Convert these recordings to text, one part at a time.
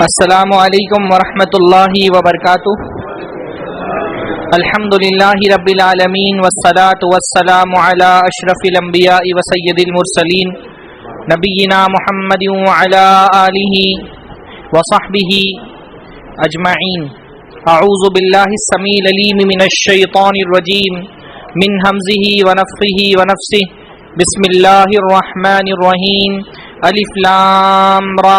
السلام علیکم ورحمۃ اللہ وبرکاتہ. الحمد للہ رب العالمین والصلاة والسلام علی اشرف الانبیاء وسید المرسلین نبینا محمد وعلی آلہ وصحبہ اجمعین. اعوذ باللہ السمیع العلیم من الشیطان الرجیم من ہمزہ ونفخہ ونفثہ. بسم اللہ الرحمن الرحیم. الف لام را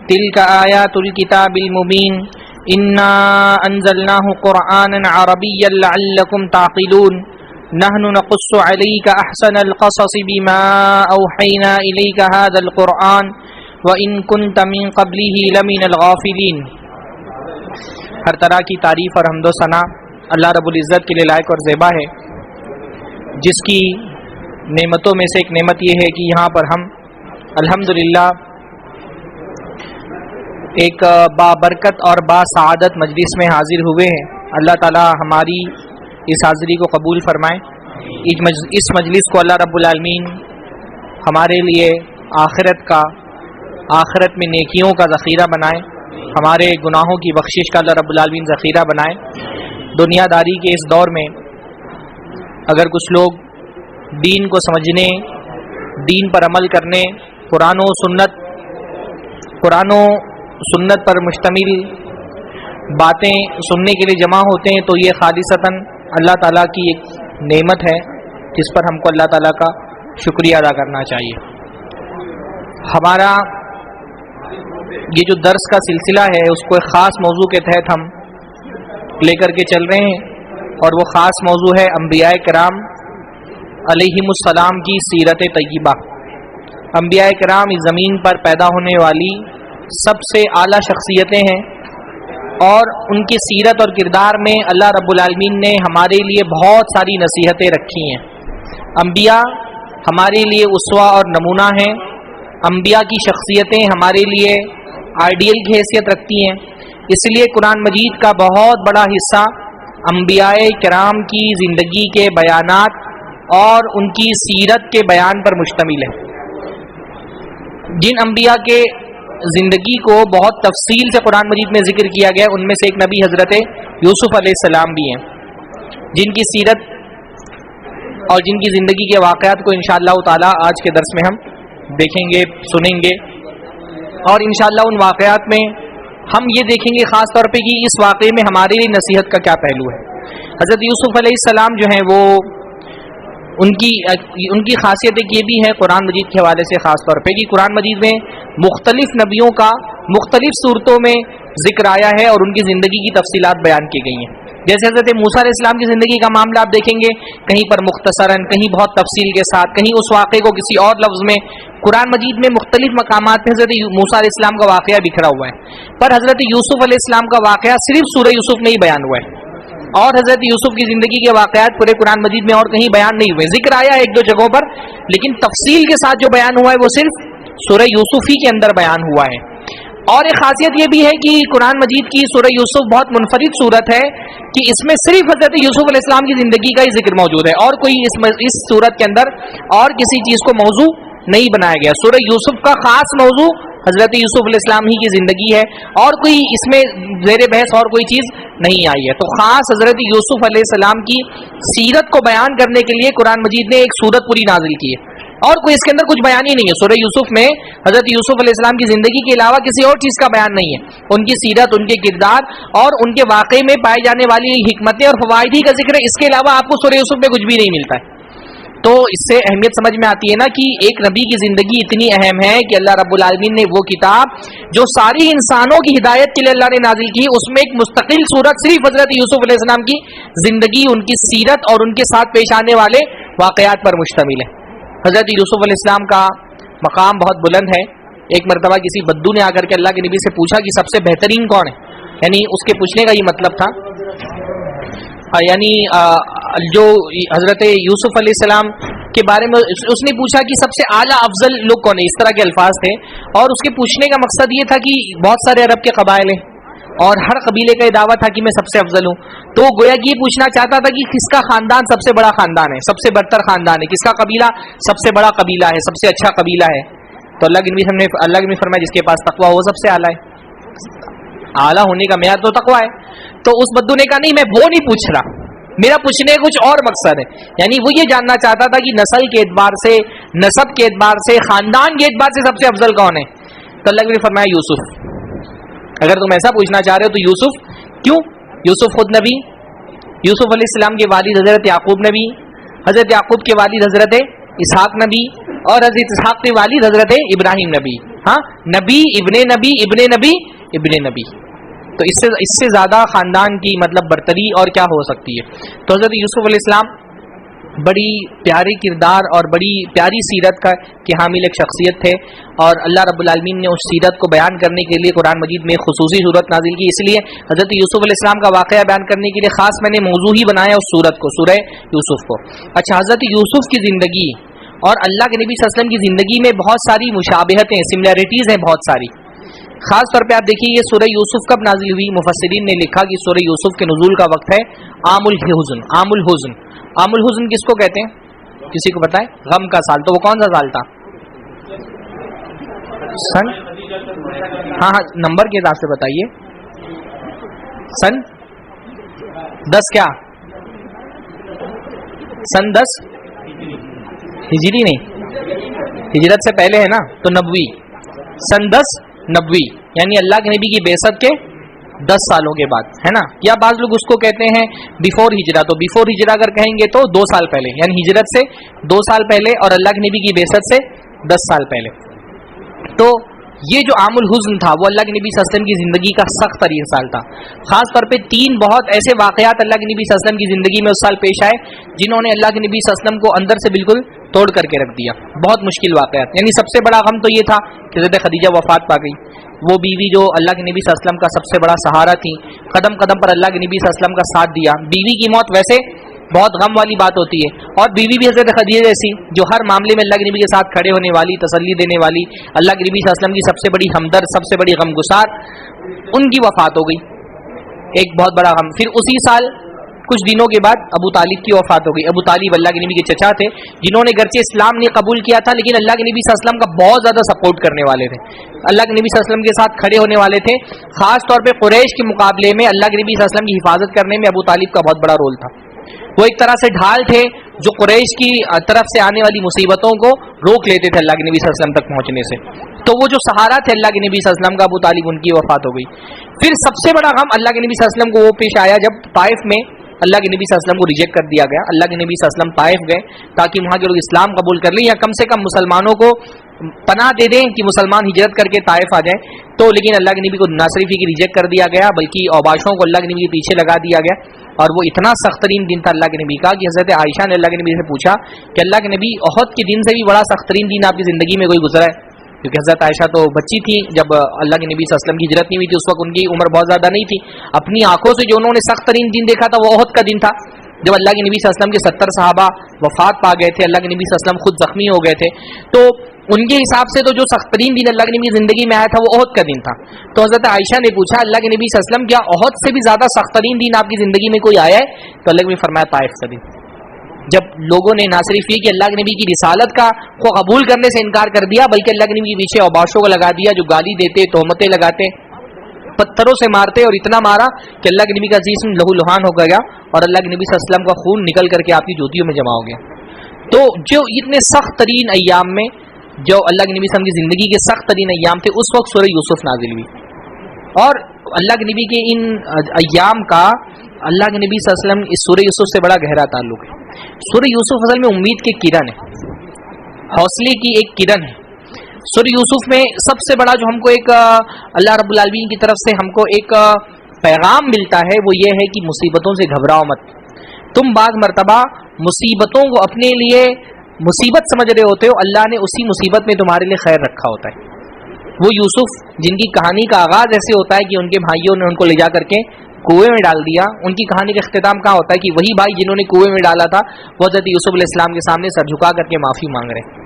تلک آیات الکتاب المبین. انا انزلناہ قرآنا عربیا لعلکم تعقلون. نحن نقص علیک احسن القصص بما اوحینا الیک هذا القرآن وان کنت من قبلہ لمن الغافلین. ہر طرح کی تعریف اور حمد و ثنا اللہ رب العزت کے لیے لائق اور زیبا ہے، جس کی نعمتوں میں سے ایک نعمت یہ ہے کہ یہاں پر ہم الحمدللہ ایک بابرکت اور باسعادت مجلس میں حاضر ہوئے ہیں. اللہ تعالی ہماری اس حاضری کو قبول فرمائے. اس مجلس کو اللہ رب العالمین ہمارے لیے آخرت میں نیکیوں کا ذخیرہ بنائے، ہمارے گناہوں کی بخشش کا اللہ رب العالمین ذخیرہ بنائے. دنیا داری کے اس دور میں اگر کچھ لوگ دین کو سمجھنے، دین پر عمل کرنے، قرآن و سنت پر مشتمل باتیں سننے کے لیے جمع ہوتے ہیں، تو یہ خالصتاً اللہ تعالیٰ کی ایک نعمت ہے جس پر ہم کو اللہ تعالیٰ کا شکریہ ادا کرنا چاہیے. ہمارا یہ جو درس کا سلسلہ ہے اس کو ایک خاص موضوع کے تحت ہم لے کر کے چل رہے ہیں، اور وہ خاص موضوع ہے انبیاء کرام علیہم السلام کی سیرت طیبہ. انبیاء کرام اس زمین پر پیدا ہونے والی سب سے اعلیٰ شخصیتیں ہیں، اور ان کی سیرت اور کردار میں اللہ رب العالمین نے ہمارے لیے بہت ساری نصیحتیں رکھی ہیں. انبیاء ہمارے لیے اسوہ اور نمونہ ہیں. انبیاء کی شخصیتیں ہمارے لیے آئیڈیل کی حیثیت رکھتی ہیں. اس لیے قرآن مجید کا بہت بڑا حصہ انبیاء کرام کی زندگی کے بیانات اور ان کی سیرت کے بیان پر مشتمل ہے. جن انبیاء کے زندگی کو بہت تفصیل سے قرآن مجید میں ذکر کیا گیا، ان میں سے ایک نبی حضرت یوسف علیہ السلام بھی ہیں، جن کی سیرت اور جن کی زندگی کے واقعات کو انشاءاللہ تعالی آج کے درس میں ہم دیکھیں گے، سنیں گے، اور انشاءاللہ ان واقعات میں ہم یہ دیکھیں گے خاص طور پہ کہ اس واقعے میں ہمارے لیے نصیحت کا کیا پہلو ہے. حضرت یوسف علیہ السلام جو ہیں وہ ان کی خاصیت ایک یہ بھی ہے قرآن مجید کے حوالے سے خاص طور پہ کہ قرآن مجید میں مختلف نبیوں کا مختلف صورتوں میں ذکر آیا ہے اور ان کی زندگی کی تفصیلات بیان کی گئی ہیں. جیسے حضرت موسیٰ علیہ السلام کی زندگی کا معاملہ آپ دیکھیں گے، کہیں پر مختصراً، کہیں بہت تفصیل کے ساتھ، کہیں اس واقعے کو کسی اور لفظ میں. قرآن مجید میں مختلف مقامات پہ حضرت موسیٰ علیہ السلام کا واقعہ بکھرا ہوا ہے، پر حضرت یوسف علیہ السلام کا واقعہ صرف سورہ یوسف میں ہی بیان ہوا ہے، اور حضرت یوسف کی زندگی کے واقعات پورے قرآن مجید میں اور کہیں بیان نہیں ہوئے. ذکر آیا ایک دو جگہوں پر، لیکن تفصیل کے ساتھ جو بیان ہوا ہے وہ صرف سورہ یوسف ہی کے اندر بیان ہوا ہے. اور ایک خاصیت یہ بھی ہے کہ قرآن مجید کی سورہ یوسف بہت منفرد صورت ہے کہ اس میں صرف حضرت یوسف علیہ السلام کی زندگی کا ہی ذکر موجود ہے، اور کوئی اس صورت کے اندر اور کسی چیز کو موضوع نہیں بنایا گیا. سورہ یوسف کا خاص موضوع حضرت یوسف علیہ السلام ہی کی زندگی ہے، اور کوئی اس میں زیر بحث اور کوئی چیز نہیں آئی ہے. تو خاص حضرت یوسف علیہ السلام کی سیرت کو بیان کرنے کے لیے قرآن مجید نے ایک سورت پوری نازل کی ہے، اور کوئی اس کے اندر کچھ بیان ہی نہیں ہے. سورہ یوسف میں حضرت یوسف علیہ السلام کی زندگی کے علاوہ کسی اور چیز کا بیان نہیں ہے. ان کی سیرت، ان کے کردار اور ان کے واقعے میں پائے جانے والی حکمتیں اور فوائد ہی کا ذکر ہے. اس کے علاوہ آپ کو سورہ یوسف میں کچھ بھی نہیں ملتا ہے. تو اس سے اہمیت سمجھ میں آتی ہے نا کہ ایک نبی کی زندگی اتنی اہم ہے کہ اللہ رب العالمین نے وہ کتاب جو ساری انسانوں کی ہدایت کے لیے اللہ نے نازل کی، اس میں ایک مستقل صورت صرف حضرت یوسف علیہ السلام کی زندگی، ان کی سیرت اور ان کے ساتھ پیش آنے والے واقعات پر مشتمل ہے. حضرت یوسف علیہ السلام کا مقام بہت بلند ہے. ایک مرتبہ کسی بدو نے آ کر کے اللہ کے نبی سے پوچھا کہ سب سے بہترین کون ہے، یعنی اس کے پوچھنے کا یہ مطلب تھا، یعنی جو حضرت یوسف علیہ السلام کے بارے میں اس نے پوچھا کہ سب سے اعلیٰ افضل لوگ کون ہیں، اس طرح کے الفاظ تھے. اور اس کے پوچھنے کا مقصد یہ تھا کہ بہت سارے عرب کے قبائل ہیں اور ہر قبیلے کا یہ دعویٰ تھا کہ میں سب سے افضل ہوں. تو گویا کہ یہ پوچھنا چاہتا تھا کہ کس کا خاندان سب سے بڑا خاندان ہے، سب سے برتر خاندان ہے، کس کا قبیلہ سب سے بڑا قبیلہ ہے، سب سے اچھا قبیلہ ہے. تو اللہ کے نبی فرمایا جس کے پاس تقویٰ ہو وہ سب سے اعلیٰ ہے. आला होने का मेयार तो तकवा है। तो उस बद्दू ने कहा नहीं, मैं वो नहीं पूछ रहा, मेरा पूछने कुछ और मकसद है। यानी वो ये जानना चाहता था कि नस्ल के एतबार से, नसब के एतबार से, खानदान के एतबार से सबसे अफजल कौन है। तो अल्लाह ने फरमाया यूसुफ। अगर तुम ऐसा पूछना चाह रहे हो तो यूसुफ। क्यों? यूसुफ खुद नबी, यूसुफ अलैहिस्सलाम के वालिद हजरत याकूब नबी, हजरत याकूब के वालिद हजरत इसहाक नबी, और हजरत इसहाक के वालिद हजरत इब्राहिम नबी। हाँ, नबी इब्ने नबी इब्ने नबी इब्ने नबी। तो इससे ज्यादा खानदान की मतलब बरतरी और क्या हो सकती है। तो हजरत यूसुफ अलैहिस्सलाम बड़ी प्यारे किरदार और बड़ी प्यारी सीरत का के हामिल एक शख्सियत थे, और अल्लाह रब्बुल आलमीन ने उस सीरत को बयान करने के लिए कुरान मजीद में खुसूसी सूरत नाजिल की। इसलिए हजरत यूसुफ अलैहिस्सलाम का वाक़या बयान करने के लिए खास मैंने मौजू ही बनाया उस सूरत को, सूरह यूसुफ को। अच्छा, हजरत यूसुफ की ज़िंदगी और अल्लाह के नबी सल्लल्लाहु अलैहि वसल्लम की ज़िंदगी में बहुत सारी मुशाबहतें, सिमिलैरिटीज़ हैं बहुत सारी। खास तौर पे आप देखिए ये सूरह यूसुफ कब नाजिल हुई। मुफस्सिरीन ने लिखा कि सूरह यूसुफ के नुज़ूल का वक्त है आमुल हुज़्न। आमुल हुज़्न, आमुल हुज़्न किसको कहते हैं, किसी को पता है? गम का साल। तो वो कौन सा साल था? सन, हाँ, नंबर के हिसाब से बताइए। सन 10 क्या? सन 10 हिजरी नहीं, हिजरत से पहले है ना, तो नबवी। सन 10 नबवी यानी अल्लाह के नबी की बेसत के 10 सालों के बाद, है ना। या बाज़ लोग उसको कहते हैं बिफोर हिजरा। तो बिफोर हिजरा अगर कहेंगे तो 2 साल पहले, यानी हिजरत से 2 साल पहले और अल्लाह के नबी की बेसत से 10 साल पहले। तो ये जो आमुल हुज़्न था वो अल्लाह के नबी सल्लल्लाहु अलैहि वसल्लम की ज़िंदगी का सख्त तरीन साल था। ख़ास तौर पे 3 बहुत ऐसे वाक़यात अल्लाह के नबी सल्लल्लाहु अलैहि वसल्लम की ज़िंदगी में उस साल पेश आए जिन्होंने अल्लाह के नबी सल्लल्लाहु अलैहि वसल्लम को अंदर से बिल्कुल तोड़ करके रख दिया। बहुत मुश्किल वाक़यात। यानी सबसे बड़ा गम तो ये था कि हज़रत खदीजा वफ़ात पा गई, वो बीवी जो अल्लाह के नबी सल्लल्लाहु अलैहि वसल्लम का सबसे बड़ा सहारा थी, कदम कदम पर अल्लाह के नबी सल्लल्लाहु अलैहि वसल्लम का साथ दिया। बीवी की मौत वैसे बहुत गम वाली बात होती है, और बीवी भी हज़रत खदीजा जैसी जो हर मामले में अल्लाह के नबी के साथ खड़े होने वाली, तसल्ली देने वाली, अल्लाह के नबी सल्लल्लाहु अलैहि वसल्लम की सबसे बड़ी हमदर्द, सबसे बड़ी गमगुसार, उनकी वफ़ात हो गई। एक बहुत बड़ा गम। फिर उसी साल कुछ दिनों के बाद अबू तालिब की वफ़ात हो गई। अबू तालिब अल्लाह के नबी के चचा थे, जिन्होंने गर्चे इस्लाम नहीं कबूल किया था लेकिन अल्लाह के नबी सल्लल्लाहु अलैहि वसल्लम का बहुत ज़्यादा सपोर्ट करने वाले थे, अल्लाह के नबी सल्लल्लाहु अलैहि वसल्लम के साथ खड़े होने वाले थे। ख़ास तौर पर कुरैश के मुकाबले में अल्लाह के नबी सल्लल्लाहु अलैहि वसल्लम की हिफाजत करने में अबू तालिब का बहुत बड़ा रोल था। वो एक तरह से ढाल थे जो कुरैश की तरफ से आने वाली मुसीबतों को रोक लेते थे अल्लाह के नबी सल्लल्लाहु अलैहि वसल्लम तक पहुंचने से। तो वो जो सहारा थे अल्लाह के नबी सल्लल्लाहु अलैहि वसल्लम का, अबू तालिब, उनकी वफात हो गई। फिर सबसे बड़ा गम अल्लाह के नबी सल्लल्लाहु अलैहि वसल्लम को वो पेश आया जब ताइफ में अल्लाह के नबी सल्लल्लाहु अलैहि वसल्लम को रिजेक्ट कर दिया गया। अल्लाह के नबी सल्लल्लाहु अलैहि वसल्लम ताइफ गए ताकि वहाँ के लोग इस्लाम कबूल कर लें या कम से कम मुसलमानों को पनाह दे दें कि मुसलमान हिजरत करके ताइफ आ जाएं। तो लेकिन अल्लाह के नबी को ना सिर्फ की रिजेक्ट कर दिया गया बल्कि औबाशों को अल्लाह के नबी के पीछे लगा दिया गया। और वो इतना सख्त तरीन दिन था अल्लाह के नबी का कि हज़रत आयशा ने अल्लाह के नबी से पूछा कि अल्लाह के नबी, ओहद के दिन से भी बड़ा सख्त तरीन दिन आपकी ज़िंदगी में कोई गुजरा है? क्योंकि हज़रत आयशा तो बच्ची थी जब अल्लाह के नबी सल्लल्लाहु अलैहि वसल्लम की हिजरत नहीं हुई थी, उस वक्त उनकी उम्र बहुत ज़्यादा नहीं थी। अपनी आंखों से जो उन्होंने सख्त तरीन दिन देखा था वो ओहद का दिन था जब अल्लाह के नबी सल्लल्लाहु अलैहि वसल्लम के 70 सहाबा वफात पा गए थे, अल्लाह के नबी सल्लल्लाहु अलैहि वसल्लम खुद जख्मी हो गए थे। तो उनके हिसाब से तो जो सख्त तरीन दिन अल्लाह के नबी की ज़िंदगी में आया था वो ओहद का दिन था। तो हज़रत आयशा ने पूछा अल्लाह के नबी सल्लल्लाहु अलैहि वसल्लम, क्या ओहद से भी ज़्यादा सख्त तरीन दिन आपकी ज़िंदगी में कोई आया है? तो अल्लाह के नबी फरमाया ताइफ का दिन, जब लोगों ने ना सिर्फ ये कि अल्लाह के नबी की रिसालत का को कबूल करने से इनकार कर दिया बल्कि अल्लाह के नबी के पीछे औबाशों को लगा दिया, जो गाली देते, तोहमतें लगाते, पत्थरों से मारते, और इतना मारा कि अल्लाह के नबी का जिस्म लहूलुहान हो गया और अल्लाह के नबी सल्लल्लाहु अलैहि वसल्लम का खून निकल करके आपकी जूतियों में जमा हो गया। तो जो इतने सख्त तरीन अय्याम में जो अल्लाह के नबी सल्लल्लाहु अलैहि वसल्लम की ज़िंदगी के सख्त तरीन अय्याम थे, उस वक्त सूरह यूसुफ नाजिल हुई। और अल्लाह के नबी के इन अय्याम का अल्लाह के नबी सल्लल्लाहु अलैहि वसल्लम इस सूरह यूसुफ से बड़ा गहरा ताल्लुक है। सूरह यूसुफ असल में उम्मीद की किरण है, हौसले की एक किरण है। सूरह यूसुफ में सबसे बड़ा जो हमको एक अल्लाह रब्बुल आलमीन की तरफ से हमको एक पैगाम मिलता है वो ये है कि मुसीबतों से घबराओ मत। तुम बाज़ मरतबा मुसीबतों को अपने लिए मुसीबत समझ रहे होते हो, अल्लाह ने उसी मुसीबत में तुम्हारे लिए खैर रखा होता है। वो यूसुफ जिनकी कहानी का आगाज़ ऐसे होता है कि उनके भाइयों ने उनको ले जा करके कुएं में डाल दिया, उनकी कहानी का इख्तिताम कहाँ होता है कि वही भाई जिन्होंने कुएं में डाला था वो हज़रत यूसुफ अलैहिस्सलाम के सामने सर झुका करके माफ़ी मांग रहे।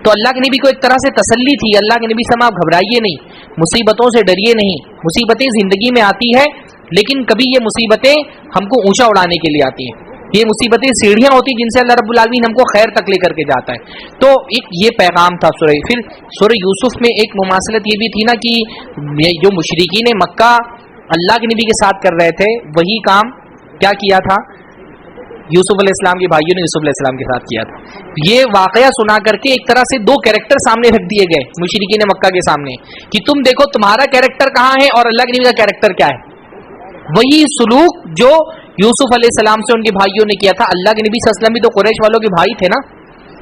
तो अल्लाह के नबी को एक तरह से तसल्ली थी, अल्लाह के नबी से आप घबराइए नहीं, मुसीबतों से डरिए नहीं। मुसीबतें ज़िंदगी में आती है लेकिन कभी ये मुसीबतें हमको ऊंचा उड़ाने के लिए आती हैं, ये मुसीबतें सीढ़ियाँ होती हैं जिनसे अल्लाह रब्बुल आलमीन हमको खैर तक लेकर के जाता है। तो एक ये पैगाम था सूरह। फिर सूरह यूसुफ में एक मुमासलत ये भी थी ना कि जो मुशरिकीन मक्का अल्लाह के नबी के साथ कर रहे थे, वही काम क्या किया था? यूसुफ अलैहिस्सलाम के भाइयों ने यूसुफ अलैहिस्सलाम के साथ किया था। ये वाकया सुना करके एक तरह से दो कैरेक्टर सामने रख दिए गए मुशरिकीन मक्का के सामने कि तुम देखो तुम्हारा कैरेक्टर कहाँ है और अल्लाह के नबी का कैरेक्टर क्या है। वही सुलूक जो यूसुफ अलैहिस्सलाम से उनके भाइयों ने किया था। अल्लाह के नबी सल्लल्लाहु अलैहि वसल्लम भी तो कुरैश वालों के भाई थे ना,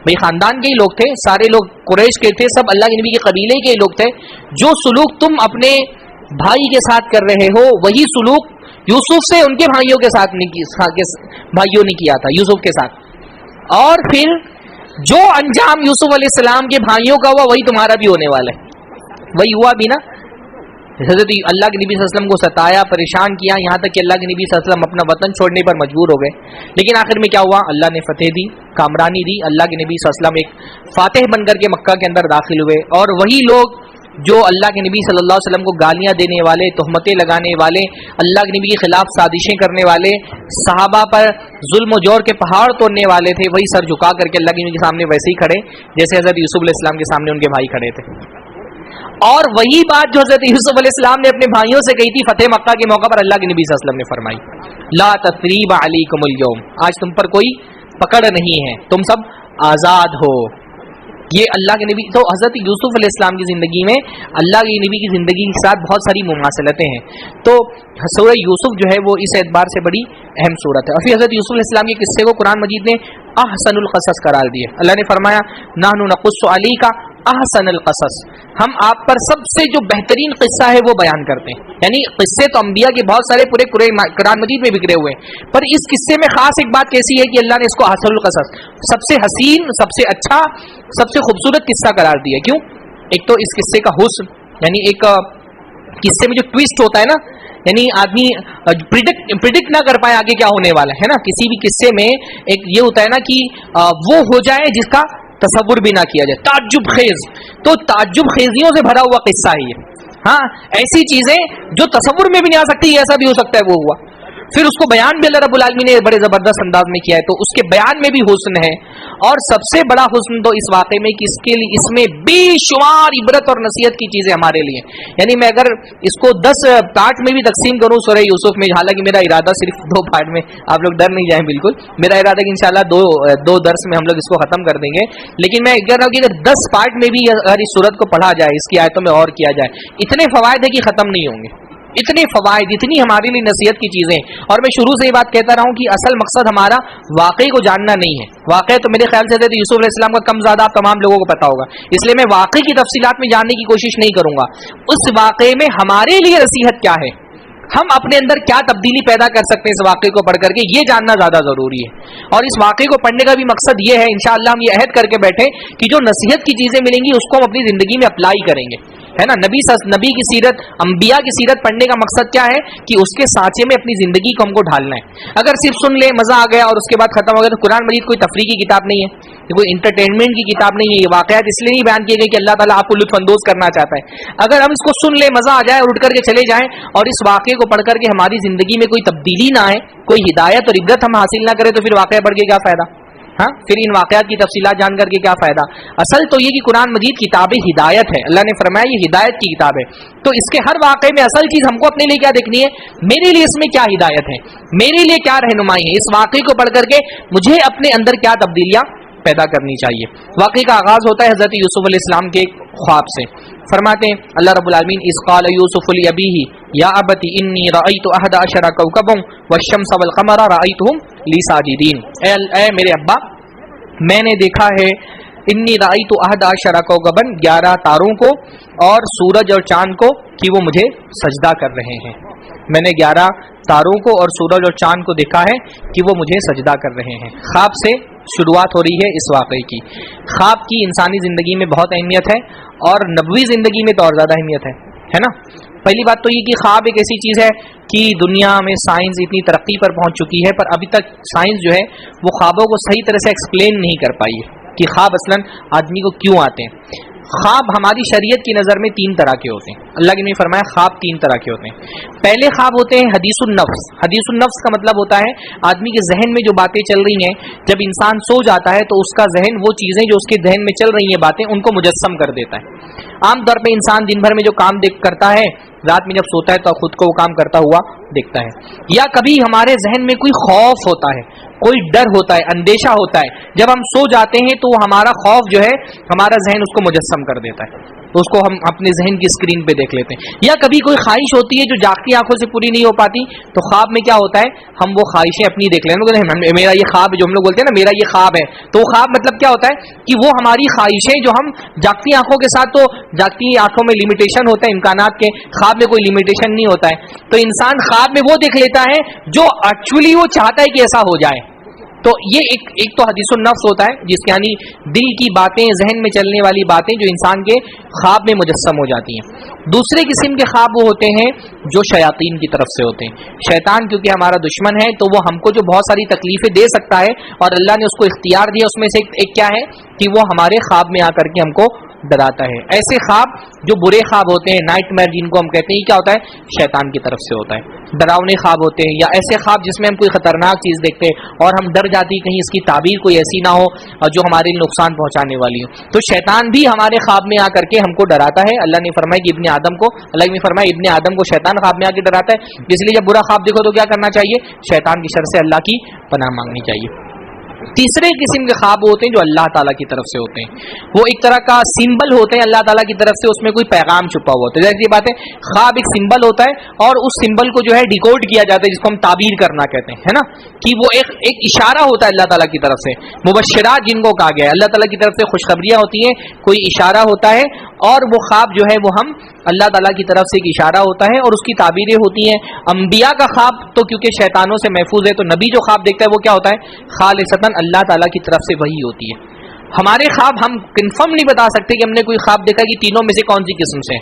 भाई खानदान के ही लोग थे, सारे लोग कुरैश के थे, सब अल्लाह के नबी के कबीले के लोग थे। जो सुलूक तुम अपने भाई के साथ कर रहे हो वही सुलूक यूसुफ से उनके भाइयों के साथ भाइयों ने किया था, यूसुफ के साथ। और फिर जो अंजाम यूसुफ अलैहिस्सलाम के भाइयों का हुआ वही तुम्हारा भी होने वाला है। वही हुआ भी ना, हज़रत अल्लाह के नबी सल्लल्लाहु अलैहि वसल्लम को सताया, परेशान किया, यहाँ तक कि अल्लाह के नबी सल्लल्लाहु अलैहि वसल्लम अपना वतन छोड़ने पर मजबूर हो गए। लेकिन आखिर में क्या हुआ? अल्लाह ने फतेह दी, कामरानी दी। अल्लाह के नबी सल्लल्लाहु अलैहि वसल्लम एक फातिह बनकर के मक्का के अंदर दाखिल हुए। और वही लोग जो अल्लाह के नबी सल्लल्लाहु अलैहि वसल्लम को गालियां देने वाले, तोहमतें लगाने वाले, अल्लाह के नबी के खिलाफ साजिशें करने वाले, सहाबा पर जुल्म और जोर के पहाड़ तोड़ने वाले थे, वही सर झुका करके अल्लाह के नबी के सामने वैसे ही खड़े जैसे हज़रत यूसुफ अलैहिस्सलाम के सामने उनके भाई खड़े थे। और वही बात जो हज़रत यूसुफ अलैहिस्सलाम ने अपने भाइयों से कही थी फतेह मक्का के मौका पर, अल्लाह के नबी सल्लल्लाहु अलैहि वसल्लम ने फरमाई, ला तस्रीब अलैकुमुल यौम, आज तुम पर कोई पकड़ नहीं है, तुम सब आज़ाद हो। ये अल्लाह के नबी, तो हज़रत यूसुफ अलैहिस्सलाम की ज़िंदगी में अल्लाह के नबी की ज़िंदगी के साथ बहुत सारी मुमासलतें हैं। तो सूरह यूसुफ जो है वो इस एतबार से बड़ी अहम सूरत है। और फिर हज़रत यूसुफ अलैहिस्सलाम के किस्से को कुरान मजीद ने अहसनुल क़सस करार दिया। अल्लाह ने फरमाया, नहनु नक़ुस्सु अलैका अहसनुल क़सस, हम आप पर सबसे जो बेहतरीन किस्सा है वो बयान करते हैं। यानी किस्से तो अंबिया के बहुत सारे पूरे कुरान मजीद में बिखरे हुए हैं, पर इस किस्से में खास एक बात कैसी है कि अल्लाह ने इसको अहसनुल क़सस, सबसे हसीन, सबसे अच्छा, सबसे खूबसूरत किस्सा करार दिया। क्यों? एक तो इस किस्से का हुस्न, यानी एक किस्से में जो ट्विस्ट होता है ना, यानी आदमी प्रिडिक्ट ना कर पाए आगे क्या होने वाला है ना। किसी भी किस्से में एक ये होता है ना कि वो हो जाए जिसका तसव्वुर भी ना किया जाए, ताज्जुब खेज। तो ताज्जुब खेजियों से भरा हुआ किस्सा है ये। हाँ, ऐसी चीजें जो तसव्वुर में भी नहीं आ सकती, ऐसा भी हो सकता है वो हुआ। फिर उसको बयान भी अल्लाह रब्बुल आलमीन ने बड़े जबरदस्त अंदाज में किया है, तो उसके बयान में भी हुस्न है। और सबसे बड़ा हुस्न तो इस वाक़े में कि इसमें बेशुमार इबरत और नसीहत की चीजें हमारे लिए। यानी मैं अगर इसको 10 पार्ट में भी तकसीम करूं सूरह यूसुफ में, हालांकि मेरा इरादा सिर्फ 2 पार्ट में, आप लोग डर नहीं जाएं बिल्कुल, मेरा इरादा कि इंशाल्लाह दो दर्स में हम लोग इसको खत्म कर देंगे। लेकिन मैं कह रहा हूं कि अगर 10 पार्ट में भी अगर इस सूरत को पढ़ा जाए, इसकी आयतों में और किया जाए, इतने फवायद है कि खत्म नहीं होंगे, इतने फवायद, इतनी हमारे लिए नसीहत की चीजें। और मैं शुरू से ये बात कहता रहा हूं कि असल मकसद हमारा वाकई को जानना नहीं है। वाकई तो मेरे ख्याल से हज़रत यूसुफ अलैहिस्सलाम का कम ज्यादा आप तमाम लोगों को पता होगा, इसलिए मैं वाकई की तफसीलात में जानने की कोशिश नहीं करूंगा। उस वाकई में हमारे लिए नसीहत क्या है, हम अपने अंदर क्या तब्दीली पैदा कर सकते हैं इस वाकई को पढ़ करके, ये जानना ज्यादा जरूरी है। और इस वाकई को पढ़ने का भी मकसद ये है, इंशाअल्लाह हम ये अहद करके बैठे कि जो नसीहत की चीजें मिलेंगी उसको हम अपनी जिंदगी में अप्लाई करेंगे, है ना। नबी की सीरत, अंबिया की सीरत पढ़ने का मकसद क्या है कि उसके सांचे में अपनी जिंदगी को हमको ढालना है। अगर सिर्फ सुन ले, मजा आ गया और उसके बाद खत्म हो गया, तो कुरान मजीद कोई तफरीह की किताब नहीं है, ये कोई इंटरटेनमेंट की किताब नहीं है। ये वाकयात इसलिए नहीं बयान किए गए कि अल्लाह ताला आपको लुत्फअंदोज करना चाहता है। अगर हम इसको सुन ले, मजा आ जाए और उठ करके चले जाएं और इस वाकये को पढ़ करके हमारी जिंदगी में कोई तब्दीली ना आए, कोई हिदायत और इबरत हम हासिल ना करें, तो फिर वाकया पढ़ के क्या फायदा। हाँ, फिर इन वाकयात की तफसीलात जान करके क्या फायदा। असल तो ये कि कुरान मजीद किताब हिदायत है, अल्लाह ने फरमाया ये हिदायत की किताब है। तो इसके हर वाकये में असल चीज हमको अपने लिए क्या देखनी है, मेरे लिए इसमें क्या हिदायत है, मेरे लिए क्या रहनुमाई है, इस वाकये को पढ़ करके मुझे अपने अंदर क्या तब्दीलियां पैदा करनी चाहिए। वाकई का आगाज होता है हज़रत यूसुफ अलैहिस्सलाम के ख्वाब से। फरमाते हैं अल्लाह रब्बुल आलमीन, इस क़ाल यूसुफ लि अबीही या अबती इन्नी रअयतु अहद अशरा कौकबन वश्शम्स वल क़मरा रअयतुहुम ली साजिदीन। ऐ मेरे अब्बा, मैंने देखा है, इन्नी रअयतु अहद अशरा कौकबन, 11 तारों को और सूरज और चांद को कि वो मुझे सजदा कर रहे हैं। मैंने 11 तारों को और सूरज और चांद को देखा है कि वो मुझे सजदा कर रहे हैं। ख्वाब से शुरुआत हो रही है इस वाक़े की। ख्वाब की इंसानी ज़िंदगी में बहुत अहमियत है और नबवी ज़िंदगी में तो और ज़्यादा अहमियत है ना। पहली बात तो ये कि ख्वाब एक ऐसी चीज़ है कि दुनिया में साइंस इतनी तरक्की पर पहुंच चुकी है, पर अभी तक साइंस जो है वो ख्वाबों को सही तरह से एक्सप्लेन नहीं कर पाई है कि ख्वाब असलन आदमी को क्यों आते हैं। ख्वाब हमारी शरीयत की नज़र में 3 तरह के होते हैं। अल्लाह ने फरमाया ख्वाब 3 तरह के होते हैं। पहले ख्वाब होते हैं हदीसुन नफ्स। हदीसुन नफ्स का मतलब होता है आदमी के जहन में जो बातें चल रही हैं, जब इंसान सो जाता है तो उसका जहन वो चीज़ें जो उसके जहन में चल रही हैं बातें, उनको मुजस्सम कर देता है। आमतौर पर इंसान दिन भर में जो काम करता है رات میں جب سوتا ہے تو خود کو وہ کام کرتا ہوا دیکھتا ہے. یا کبھی ہمارے ذہن میں کوئی خوف ہوتا ہے, کوئی ڈر ہوتا ہے, اندیشہ ہوتا ہے, جب ہم سو جاتے ہیں تو ہمارا خوف جو ہے ہمارا ذہن اس کو مجسم کر دیتا ہے, تو اس کو ہم اپنے ذہن کی اسکرین پہ دیکھ لیتے ہیں. یا کبھی کوئی خواہش ہوتی ہے جو جاگتی آنکھوں سے پوری نہیں ہو پاتی, تو خواب میں کیا ہوتا ہے ہم وہ خواہشیں اپنی دیکھ لیتے ہیں. میرا یہ خواب ہے, جو ہم لوگ بولتے ہیں نا میرا یہ خواب ہے, تو وہ خواب مطلب کیا ہوتا ہے کہ وہ ہماری خواہشیں جو ہم جاگتی آنکھوں کے ساتھ, تو جاگتی آنکھوں میں لمیٹیشن ہوتا ہے امکانات کے, خواب میں کوئی لمیٹیشن نہیں ہوتا ہے. تو انسان خواب میں وہ دیکھ لیتا ہے جو ایکچولی وہ چاہتا ہے کہ ایسا ہو جائے. تو یہ ایک تو حدیث النفس ہوتا ہے, جس یعنی دل کی باتیں, ذہن میں چلنے والی باتیں جو انسان کے خواب میں مجسم ہو جاتی ہیں. دوسرے قسم کے خواب وہ ہوتے ہیں جو شیاطین کی طرف سے ہوتے ہیں. شیطان کیونکہ ہمارا دشمن ہے تو وہ ہم کو جو بہت ساری تکلیفیں دے سکتا ہے, اور اللہ نے اس کو اختیار دیا, اس میں سے ایک کیا ہے کہ وہ ہمارے خواب میں آ کر کے ہم کو ڈراتا ہے. ایسے خواب جو برے خواب ہوتے ہیں, نائٹ میئر جن کو ہم کہتے ہیں, کیا ہوتا ہے شیطان کی طرف سے ہوتا ہے. ڈراؤنے خواب ہوتے ہیں, یا ایسے خواب جس میں ہم کوئی خطرناک چیز دیکھتے ہیں اور ہم ڈر جاتی کہیں اس کی تعبیر کوئی ایسی نہ ہو جو ہمارے نقصان پہنچانے والی ہو. تو شیطان بھی ہمارے خواب میں آ کر کے ہم کو ڈراتا ہے. اللہ نے فرمایا کہ ابن آدم کو شیطان خواب میں آ کے ڈراتا ہے. اس لیے جب برا خواب دیکھو تو کیا کرنا چاہیے, شیطان کی شر سے اللہ کی پناہ مانگنی چاہیے. تیسرے قسم کے خواب ہوتے ہیں جو اللہ تعالیٰ کی طرف سے ہوتے ہیں, وہ ایک طرح کا سمبل ہوتے ہیں اللہ تعالیٰ کی طرف سے, اس میں کوئی پیغام چھپا ہوا ہوتا ہے. جیسی بات ہے, خواب ایک سمبل ہوتا ہے اور اس سمبل کو جو ہے ڈیکوڈ کیا جاتا ہے, جس کو ہم تعبیر کرنا کہتے ہیں, ہے نا, کہ وہ ایک اشارہ ہوتا ہے اللہ تعالیٰ کی طرف سے. مبشرات جن کو کہا گیا ہے, اللہ تعالیٰ کی طرف سے خوشخبریاں ہوتی ہیں, کوئی اشارہ ہوتا ہے, اور وہ خواب جو ہے وہ ہم اللہ تعالیٰ کی طرف سے ایک اشارہ ہوتا ہے اور اس کی تعبیریں ہوتی ہیں. انبیاء کا خواب تو کیونکہ شیطانوں سے محفوظ ہے, تو نبی جو خواب دیکھتا ہے وہ کیا ہوتا ہے خالصتاً اللہ تعالیٰ کی طرف سے وہی ہوتی ہے. ہمارے خواب ہم کنفرم نہیں بتا سکتے کہ ہم نے کوئی خواب دیکھا کہ تینوں میں سے کون سی قسم سے,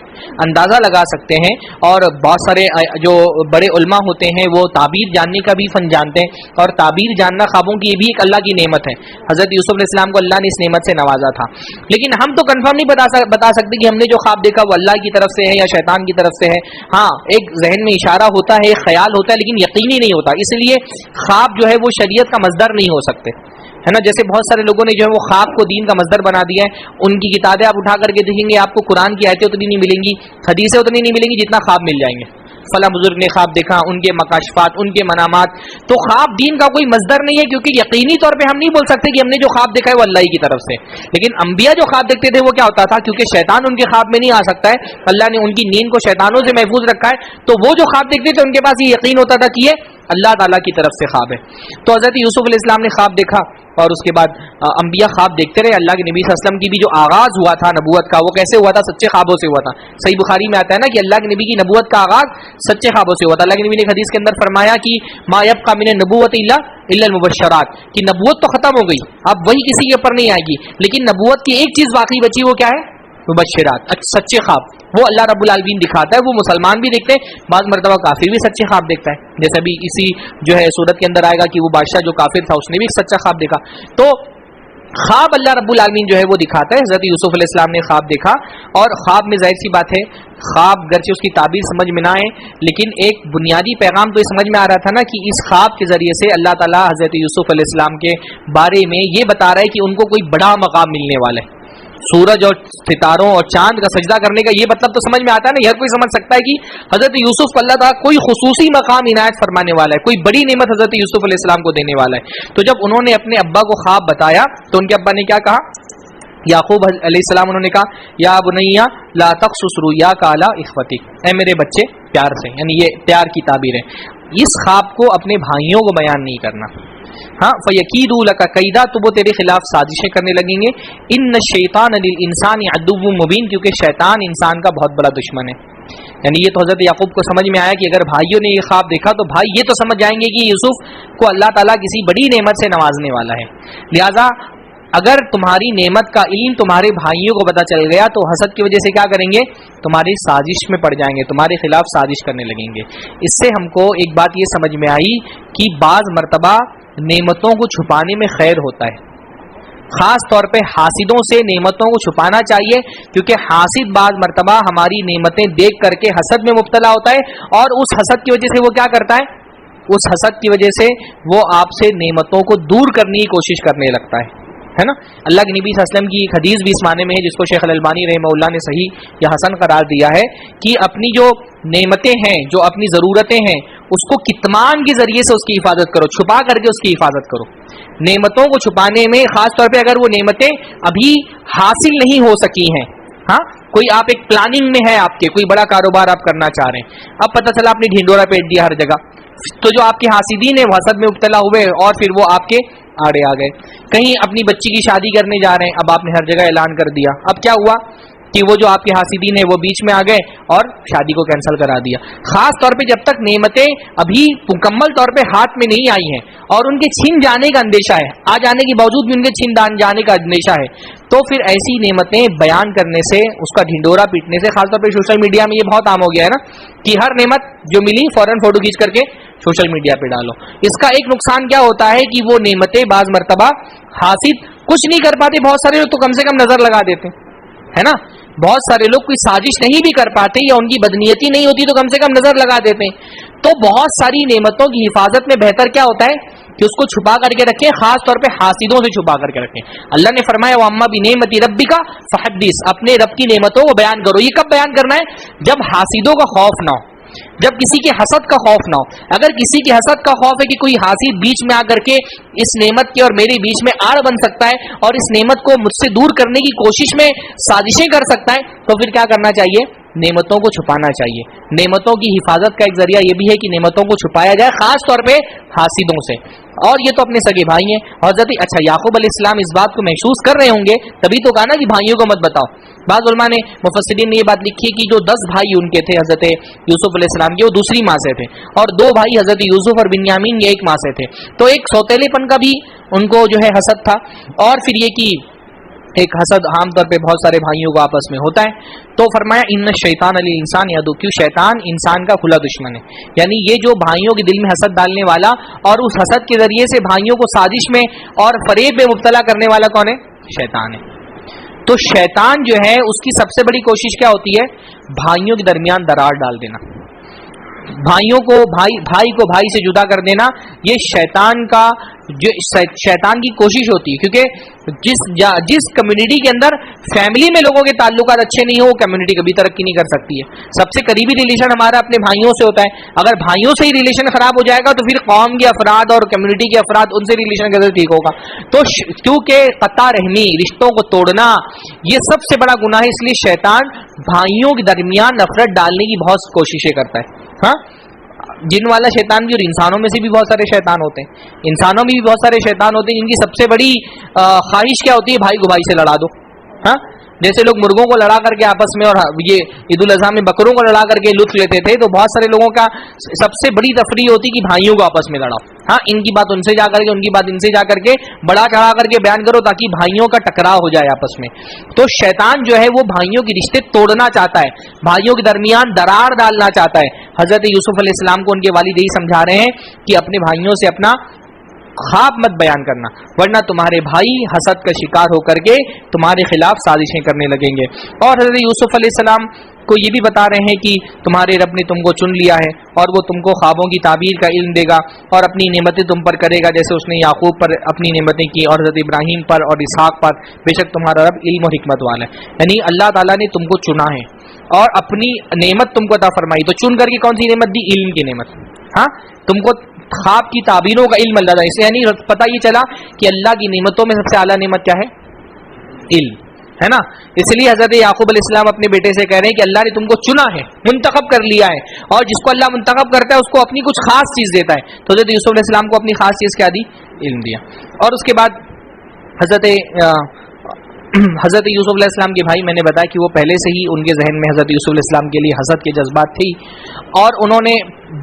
اندازہ لگا سکتے ہیں. اور بہت سارے جو بڑے علماء ہوتے ہیں وہ تعبیر جاننے کا بھی فن جانتے ہیں, اور تعبیر جاننا خوابوں کی یہ بھی ایک اللہ کی نعمت ہے. حضرت یوسف علیہ السلام کو اللہ نے اس نعمت سے نوازا تھا, لیکن ہم تو کنفرم نہیں بتا سکتے کہ ہم نے جو خواب دیکھا وہ اللہ کی طرف سے ہے یا شیطان کی طرف سے ہے. ہاں, ایک ذہن میں اشارہ ہوتا ہے, ایک خیال ہوتا ہے, لیکن یقینی نہیں ہوتا. اس لیے خواب جو ہے وہ شریعت کا مصدر نہیں ہو سکتے, ہے نا. جیسے بہت سارے لوگوں نے جو ہے وہ خواب کو دین کا مصدر بنا دیا ہے. ان کی کتابیں آپ اٹھا کر کے دیکھیں گے, آپ کو قرآن کی آیتیں اتنی نہیں ملیں گی, حدیثیں اتنی نہیں ملیں گی جتنا خواب مل جائیں گے. فلاں بزرگ نے خواب دیکھا, ان کے مکاشفات, ان کے منامات. تو خواب دین کا کوئی مصدر نہیں ہے, کیونکہ یقینی طور پہ ہم نہیں بول سکتے کہ ہم نے جو خواب دیکھا ہے وہ اللہ ہی کی طرف سے. لیکن انبیاء جو خواب دیکھتے تھے وہ کیا ہوتا تھا, کیونکہ شیطان ان کے خواب میں نہیں آ سکتا ہے, اللہ نے ان کی نیند کو شیطانوں سے محفوظ رکھا ہے, تو وہ جو خواب دیکھتے تھے ان کے پاس یہ یقین ہوتا تھا کہ یہ اللہ تعالیٰ کی طرف سے خواب ہے. تو حضرت یوسف علیہ السلام نے خواب دیکھا, اور اس کے بعد انبیاء خواب دیکھتے رہے. اللہ کے نبی صلی اللہ علیہ وسلم کی بھی جو آغاز ہوا تھا نبوت کا, وہ کیسے ہوا تھا, سچے خوابوں سے ہوا تھا. صحیح بخاری میں آتا ہے نا کہ اللہ کے نبی کی نبوت کا آغاز سچے خوابوں سے ہوا تھا. اللہ کے نبی نے حدیث کے اندر فرمایا کہ ما یبقى من النبوۃ الا المبشرات, کہ نبوت تو ختم ہو گئی, اب وہی کسی کے اوپر نہیں آئے گی, لیکن نبوت کی ایک چیز باقی بچی, وہ کیا ہے, مبشرات, سچے خواب. وہ اللہ رب العالمین دکھاتا ہے, وہ مسلمان بھی دیکھتے ہیں, بعض مرتبہ کافر بھی سچے خواب دیکھتا ہے. جیسے بھی اسی جو ہے صورت کے اندر آئے گا کہ وہ بادشاہ جو کافر تھا اس نے بھی ایک سچا خواب دیکھا. تو خواب اللہ رب العالمین جو ہے وہ دکھاتا ہے. حضرت یوسف علیہ السلام نے خواب دیکھا, اور خواب میں ظاہر سی بات ہے خواب گرچہ اس کی تعبیر سمجھ میں نہ آئے, لیکن ایک بنیادی پیغام تو یہ سمجھ میں آ رہا تھا نا کہ اس خواب کے ذریعے سے اللہ تعالیٰ حضرت یوسف علیہ السلام کے بارے میں یہ بتا رہا ہے کہ ان کو کوئی بڑا مقام ملنے والا ہے. سورج اور ستاروں اور چاند کا سجدہ کرنے کا یہ مطلب تو سمجھ میں آتا ہے نا, ہر کوئی سمجھ سکتا ہے کہ حضرت یوسف کو اللہ تعالیٰ کوئی خصوصی مقام عنایت فرمانے والا ہے, کوئی بڑی نعمت حضرت یوسف علیہ السلام کو دینے والا ہے. تو جب انہوں نے اپنے ابا کو خواب بتایا تو ان کے ابا نے کیا کہا, یعقوب علیہ السلام انہوں نے کہا, یا بنیا لا تقصص رؤیاک علی اخوتک, اے میرے بچے پیار سے, یعنی یہ پیار کی تعبیر ہے, اس خواب کو اپنے بھائیوں کو بیان نہیں کرنا. ہاں, فَيَكِيدُوا لَكَ كَيْدًا, تو وہ تیرے خلاف سازشیں کرنے لگیں گے. إِنَّ الشَّيْطَانَ لِلْإِنسَانِ عَدُوٌّ مُبِينٌ, کیونکہ شیطان انسان کا بہت بڑا دشمن ہے. یعنی یہ تو حضرت یعقوب کو سمجھ میں آیا کہ اگر بھائیوں نے یہ خواب دیکھا تو بھائی یہ تو سمجھ جائیں گے کہ یوسف کو اللہ تعالیٰ کسی بڑی نعمت سے نوازنے والا ہے. لہذا اگر تمہاری نعمت کا علم تمہارے بھائیوں کو پتہ چل گیا تو حسد کی وجہ سے کیا کریں گے, تمہاری سازش میں پڑ جائیں گے, تمہارے خلاف سازش کرنے لگیں گے. اس سے ہم کو ایک بات یہ سمجھ میں آئی کہ بعض مرتبہ نعمتوں کو چھپانے میں خیر ہوتا ہے. خاص طور پہ حاسدوں سے نعمتوں کو چھپانا چاہیے, کیونکہ حاسد بعض مرتبہ ہماری نعمتیں دیکھ کر کے حسد میں مبتلا ہوتا ہے, اور اس حسد کی وجہ سے وہ کیا کرتا ہے, اس حسد کی وجہ سے وہ آپ سے نعمتوں کو دور کرنے کی کوشش کرنے لگتا ہے. ہے نا. اللہ کے نبی صلی اللہ علیہ وسلم کی ایک حدیث بھی اس معنی میں ہے جس کو شیخ الالبانی رحمہ اللہ نے صحیح یا حسن قرار دیا ہے کہ اپنی جو نعمتیں ہیں, جو اپنی ضرورتیں ہیں, اس کو کتمان کے ذریعے سے اس کی حفاظت کرو, چھپا کر کے اس کی حفاظت کرو. نعمتوں کو چھپانے میں خاص طور پہ اگر وہ نعمتیں ابھی حاصل نہیں ہو سکی ہیں, ہاں کوئی آپ ایک پلاننگ میں ہے, آپ کے کوئی بڑا کاروبار آپ کرنا چاہ رہے ہیں, اب پتہ چلا آپ نے ڈھنڈورا پیٹ دیا ہر جگہ, تو جو آپ کے حاسدین ہیں وہ حسد میں مبتلا ہوئے اور پھر وہ آپ کے آڑے آ گئے. کہیں اپنی بچی کی شادی کرنے جا رہے ہیں, اب آپ نے ہر جگہ اعلان کر دیا, اب کیا ہوا کہ وہ جو آپ کے حاسدین ہیں وہ بیچ میں آ گئے اور شادی کو کینسل کرا دیا. خاص طور پہ جب تک نعمتیں ابھی مکمل طور پہ ہاتھ میں نہیں آئی ہیں اور ان کے چھن جانے کا اندیشہ ہے, آ جانے کے باوجود بھی ان کے چھن جانے کا اندیشہ ہے, تو پھر ایسی نعمتیں بیان کرنے سے, اس کا ڈھنڈورا پیٹنے سے, خاص طور پہ سوشل میڈیا میں یہ بہت عام ہو گیا ہے نا کہ ہر نعمت جو ملی فوراً فوٹو کھینچ کر کے سوشل میڈیا پہ ڈالو. اس کا ایک نقصان کیا ہوتا ہے کہ وہ نعمتیں بعض مرتبہ حاصل کچھ نہیں کر پاتے, بہت سارے لوگ تو کم سے کم نظر لگا دیتے ہے نا, بہت سارے لوگ کوئی سازش نہیں بھی کر پاتے یا ان کی بدنیتی نہیں ہوتی تو کم سے کم نظر لگا دیتے ہیں. تو بہت ساری نعمتوں کی حفاظت میں بہتر کیا ہوتا ہے کہ اس کو چھپا کر کے رکھیں, خاص طور پہ حاسدوں سے چھپا کر کے رکھیں. اللہ نے فرمایا وَأَمَّا بِنِعْمَتِ رَبِّكَ فَحَدِّثْ, اپنے رب کی نعمتوں کو بیان کرو. یہ کب بیان کرنا ہے؟ جب حاسدوں کا خوف نہ ہو, جب کسی کے حسد کا خوف نہ ہو. اگر کسی کے حسد کا خوف ہے کہ کوئی حاسد بیچ میں آ کر کے اس نعمت کے اور میرے بیچ میں آڑ بن سکتا ہے اور اس نعمت کو مجھ سے دور کرنے کی کوشش میں سازشیں کر سکتا ہے, تو پھر کیا کرنا چاہیے؟ نعمتوں کو چھپانا چاہیے. نعمتوں کی حفاظت کا ایک ذریعہ یہ بھی ہے کہ نعمتوں کو چھپایا جائے, خاص طور پہ حاسدوں سے. اور یہ تو اپنے سگے بھائی ہیں. حضرت اچھا یعقوب علیہ السلام اس بات کو محسوس کر رہے ہوں گے, تبھی تو کہا نا کہ بھائیوں کو مت بتاؤ. بعض علماء نے, مفسرین نے یہ بات لکھی ہے کہ جو 10 بھائی ان کے تھے حضرت یوسف علیہ السلام کے, وہ دوسری ماں سے تھے, اور 2 بھائی حضرت یوسف اور بنیامین یہ ایک ماں سے تھے. تو ایک سوتیلے پن کا بھی ان کو جو ہے حسد تھا, اور پھر یہ کہ ایک حسد عام طور پہ بہت سارے بھائیوں کو آپس میں ہوتا ہے. تو فرمایا ان الشیطان للانسان یعدو, کیوں شیطان انسان کا کھلا دشمن ہے. یعنی یہ جو بھائیوں کے دل میں حسد ڈالنے والا اور اس حسد کے ذریعے سے بھائیوں کو سازش میں اور فریب میں مبتلا کرنے والا کون ہے؟ شیطان ہے. تو شیطان جو ہے اس کی سب سے بڑی کوشش کیا ہوتی ہے؟ بھائیوں کے درمیان درار ڈال دینا, بھائیوں کو بھائی کو بھائی سے جدا کر دینا. یہ شیطان کا جو شیطان کی کوشش ہوتی ہے, کیونکہ جس کمیونٹی کے اندر فیملی میں لوگوں کے تعلقات اچھے نہیں ہو, وہ کمیونٹی کبھی ترقی نہیں کر سکتی ہے. سب سے قریبی ریلیشن ہمارا اپنے بھائیوں سے ہوتا ہے. اگر بھائیوں سے ہی ریلیشن خراب ہو جائے گا تو پھر قوم کے افراد اور کمیونٹی کے افراد ان سے ریلیشن کیسے ٹھیک ہوگا؟ تو کیونکہ قطع رحمی, رشتوں کو توڑنا, یہ سب سے بڑا گناہ ہے. اس لیے شیطان بھائیوں کے درمیان نفرت ڈالنے کی بہت کوششیں کرتا ہے. ہاں, جن والا شیطان بھی, اور انسانوں میں سے بھی بہت سارے شیطان ہوتے ہیں, انسانوں میں بھی بہت سارے شیطان ہوتے ہیں جن کی سب سے بڑی خواہش کیا ہوتی ہے؟ بھائی کو بھائی سے لڑا دو. ہاں, جیسے لوگ مرغوں کو لڑا کر کے آپس میں, اور یہ عید الاضحیٰ میں بکروں کو لڑا کر کے لطف لیتے تھے, تو بہت سارے لوگوں کا سب سے بڑی تفریح ہوتی کہ بھائیوں کو آپس میں لڑاؤ. ہاں, ان کی بات ان سے جا کر کے, ان کی بات ان سے جا کر کے بڑا چڑھا کر کے بیان کرو تاکہ بھائیوں کا ٹکراؤ ہو جائے آپس میں. تو شیطان جو ہے وہ بھائیوں کے رشتے توڑنا چاہتا ہے, بھائیوں کے درمیان درار ڈالنا چاہتا ہے. حضرت یوسف علیہ السلام کو ان کے والد یہی سمجھا رہے ہیں کہ اپنے بھائیوں سے اپنا خواب مت بیان کرنا, ورنہ تمہارے بھائی حسد کا شکار ہو کر کے تمہارے خلاف سازشیں کرنے لگیں گے. اور حضرت یوسف علیہ السلام کو یہ بھی بتا رہے ہیں کہ تمہارے رب نے تم کو چن لیا ہے اور وہ تم کو خوابوں کی تعبیر کا علم دے گا اور اپنی نعمتیں تم پر کرے گا, جیسے اس نے یعقوب پر اپنی نعمتیں کی اور حضرت ابراہیم پر اور اسحاق پر. بے شک تمہارا رب علم اور حکمت والا ہے. یعنی اللہ تعالیٰ نے تم کو چنا ہے اور اپنی نعمت تم کو عطا فرمائی. تو چن کر کے کون سی نعمت دی؟ علم کی نعمت. ہاں, تم کو خواب کی تعبیروں کا علم اللہ اس سے یعنی پتہ یہ چلا کہ اللہ کی نعمتوں میں سب سے اعلیٰ نعمت کیا ہے؟ علم ہے نا. اس لیے حضرت یعقوب علیہ السلام اپنے بیٹے سے کہہ رہے ہیں کہ اللہ نے تم کو چنا ہے, منتخب کر لیا ہے, اور جس کو اللہ منتخب کرتا ہے اس کو اپنی کچھ خاص چیز دیتا ہے. تو حضرت یوسف علیہ السلام کو اپنی خاص چیز کیا دی؟ علم دیا. اور اس کے بعد حضرت یوسف علیہ السلام کے بھائی, میں نے بتایا کہ وہ پہلے سے ہی ان کے ذہن میں حضرت یوسف علیہ السلام کے لیے حسد کے جذبات تھی, اور انہوں نے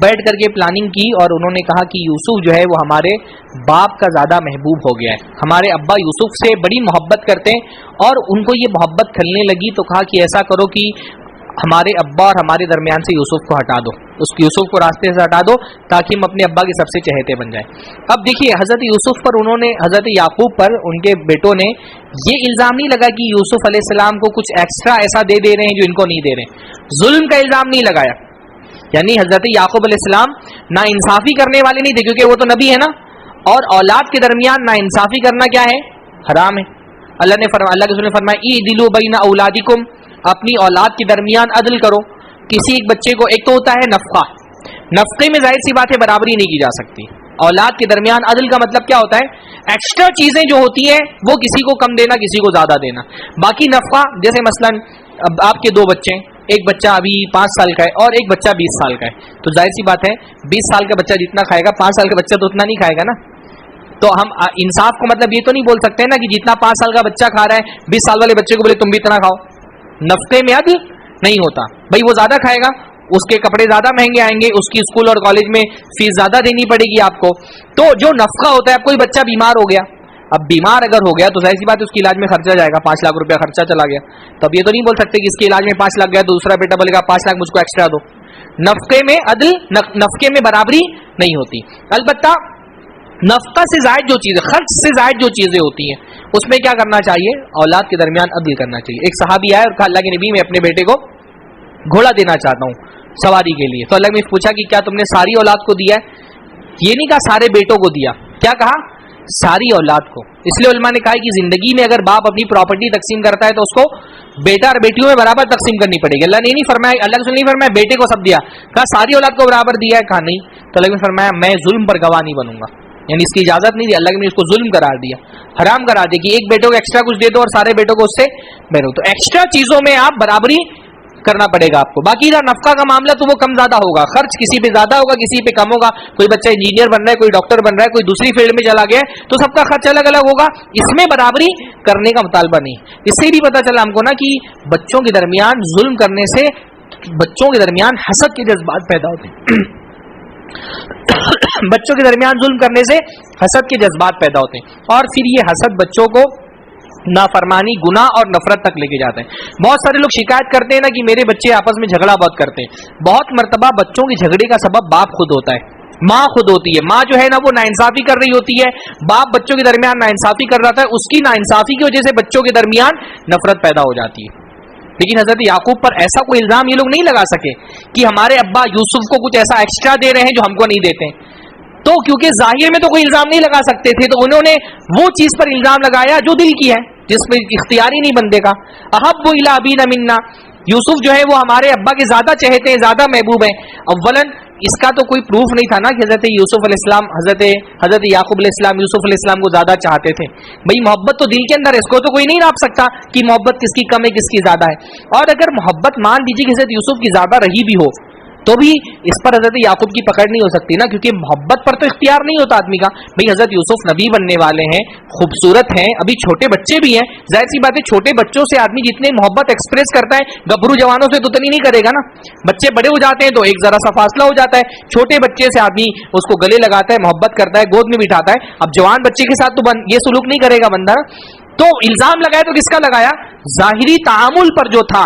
بیٹھ کر کے پلاننگ کی اور انہوں نے کہا کہ یوسف جو ہے وہ ہمارے باپ کا زیادہ محبوب ہو گیا ہے, ہمارے ابا یوسف سے بڑی محبت کرتے ہیں. اور ان کو یہ محبت کھلنے لگی تو کہا کہ ایسا کرو کہ ہمارے ابا اور ہمارے درمیان سے یوسف کو ہٹا دو, اس یوسف کو راستے سے ہٹا دو تاکہ ہم اپنے ابا کے سب سے چہیتے بن جائیں. اب دیکھیے حضرت یوسف پر انہوں نے, حضرت یعقوب پر ان کے بیٹوں نے یہ الزام نہیں لگا کہ یوسف علیہ السلام کو کچھ ایکسٹرا ایسا دے دے رہے ہیں جو ان کو نہیں دے رہے. ظلم کا الزام نہیں لگایا, یعنی حضرت یعقوب علیہ السلام نا انصافی کرنے والے نہیں تھے, کیونکہ وہ تو نبی ہے نا, اور اولاد کے درمیان نا انصافی کرنا کیا ہے؟ حرام ہے. اللہ کے رسول نے فرمایا اعدلوا بین اولادکم، اپنی اولاد کے درمیان عدل کرو. کسی ایک بچے کو، ایک تو ہوتا ہے نفقہ، نفقے میں ظاہر سی بات ہے برابری نہیں کی جا سکتی. اولاد کے درمیان عدل کا مطلب کیا ہوتا ہے؟ ایکسٹرا چیزیں جو ہوتی ہیں وہ کسی کو کم دینا، کسی کو زیادہ دینا. باقی نفقہ، جیسے مثلا اب آپ کے دو بچے ہیں، ایک بچہ ابھی 5 سال کا ہے اور ایک بچہ 20 سال کا ہے، تو ظاہر سی بات ہے 20 سال کا بچہ جتنا کھائے گا 5 سال کا بچہ تو اتنا نہیں کھائے گا نا. تو ہم انصاف کو مطلب یہ تو نہیں بول سکتے نا کہ جتنا 5 سال کا بچہ کھا رہا ہے 20 سال والے بچے کو بولے تم بھی اتنا کھاؤ. نفقے میں عدل نہیں ہوتا. بھائی وہ زیادہ کھائے گا، اس کے کپڑے زیادہ مہنگے آئیں گے، اس کی اسکول اور کالج میں فیس زیادہ دینی پڑے گی آپ کو. تو جو نفقہ ہوتا ہے، اب کوئی بچہ بیمار ہو گیا، اب بیمار اگر ہو گیا تو ظاہر سی بات ہے اس کے علاج میں خرچہ جائے گا، 5 لاکھ روپیہ خرچہ چلا گیا. تو اب یہ تو نہیں بول سکتے کہ اس کے علاج میں 5 لاکھ گیا تو دوسرا بیٹا بولے گا 5 لاکھ مجھ کو ایکسٹرا دو. نفقے میں عدل، نفقے میں برابری نہیں ہوتی. البتہ نفقہ سے زائد جو چیزیں، خرچ سے زائد جو چیزیں ہوتی ہیں، اس میں کیا کرنا چاہیے؟ اولاد کے درمیان عدل کرنا چاہیے. ایک صحابی آیا اور کہا اللہ کے نبی میں اپنے بیٹے کو گھوڑا دینا چاہتا ہوں سواری کے لیے. تو اللہ نے پوچھا کہ کیا تم نے ساری اولاد کو دیا ہے؟ یہ نہیں کہا سارے بیٹوں کو دیا، کیا کہا؟ ساری اولاد کو. اس لیے علماء نے کہا کہ زندگی میں اگر باپ اپنی پراپرٹی تقسیم کرتا ہے تو اس کو بیٹا اور بیٹیوں میں برابر تقسیم کرنی پڑے گی. اللہ نے نہیں فرمایا، اللہ نے نہیں فرمایا بیٹے کو سب دیا، کہا ساری اولاد کو برابر دیا ہے، کہا نہیں. تو اللہ نے فرمایا میں ظلم پر گواہ نہیں بنوں گا، یعنی اس کی اجازت نہیں دی. اللہ نے اس کو ظلم قرار دیا، حرام قرار دیا کہ ایک بیٹوں کو ایکسٹرا کچھ دے دو اور سارے بیٹوں کو اس سے بہرو. تو ایکسٹرا چیزوں میں آپ برابری کرنا پڑے گا آپ کو. باقی نفقہ کا معاملہ تو وہ کم زیادہ ہوگا، خرچ کسی پہ زیادہ ہوگا کسی پہ کم ہوگا. کوئی بچہ انجینئر بن رہا ہے، کوئی ڈاکٹر بن رہا ہے، کوئی دوسری فیلڈ میں چلا گیا ہے، تو سب کا خرچ الگ الگ ہوگا. اس میں برابری کرنے کا مطالبہ نہیں. اس سے بھی پتہ چلا ہم کو نا کہ بچوں کے درمیان ظلم کرنے سے بچوں کے درمیان حسد کے جذبات پیدا ہوتے ہیں. بچوں کے درمیان ظلم کرنے سے حسد کے جذبات پیدا ہوتے ہیں، اور پھر یہ حسد بچوں کو نافرمانی، گناہ اور نفرت تک لے کے جاتے ہیں. بہت سارے لوگ شکایت کرتے ہیں نا کہ میرے بچے آپس میں جھگڑا بہت کرتے ہیں. بہت مرتبہ بچوں کے جھگڑے کا سبب باپ خود ہوتا ہے، ماں خود ہوتی ہے. ماں جو ہے نا وہ ناانصافی کر رہی ہوتی ہے، باپ بچوں کے درمیان ناانصافی کر رہا تھا، اس کی ناانصافی کی وجہ سے بچوں کے درمیان نفرت پیدا ہو جاتی ہے. لیکن حضرت یعقوب پر ایسا کوئی الزام یہ لوگ نہیں لگا سکے کہ ہمارے ابا یوسف کو کچھ ایسا ایکسٹرا دے رہے ہیں جو ہم کو نہیں دیتے. تو کیونکہ ظاہر میں تو کوئی الزام نہیں لگا سکتے تھے، تو انہوں نے وہ چیز پر الزام لگایا جو دل کی ہے، جس پہ اختیاری نہیں بندے کا. احب الی ابینا منا، یوسف جو ہے وہ ہمارے ابا کے زیادہ چہتے ہیں، زیادہ محبوب ہیں. اولاً اس کا تو کوئی پروف نہیں تھا نا کہ حضرت یوسف علیہ السلام حضرت یعقوب علیہ السلام یوسف علیہ السلام کو زیادہ چاہتے تھے. بھئی محبت تو دل کے اندر ہے، اس کو تو کوئی نہیں ناپ سکتا کہ محبت کس کی کم ہے کس کی زیادہ ہے. اور اگر محبت مان دیجیے کہ حضرت یوسف کی زیادہ رہی بھی ہو تو بھی اس پر حضرت یعقوب کی پکڑ نہیں ہو سکتی نا، کیونکہ محبت پر تو اختیار نہیں ہوتا آدمی کا. بھئی حضرت یوسف نبی بننے والے ہیں، خوبصورت ہیں، ابھی چھوٹے بچے بھی ہیں. ظاہر سی بات ہے چھوٹے بچوں سے آدمی جتنے محبت ایکسپریس کرتا ہے گبرو جوانوں سے تو اتنی نہیں کرے گا نا. بچے بڑے ہو جاتے ہیں تو ایک ذرا سا فاصلہ ہو جاتا ہے. چھوٹے بچے سے آدمی اس کو گلے لگاتا ہے، محبت کرتا ہے، گود میں بٹھاتا ہے. اب جوان بچے کے ساتھ تو یہ سلوک نہیں کرے گا بندہ. تو الزام لگایا تو کس کا لگایا؟ ظاہری تعامل پر جو تھا،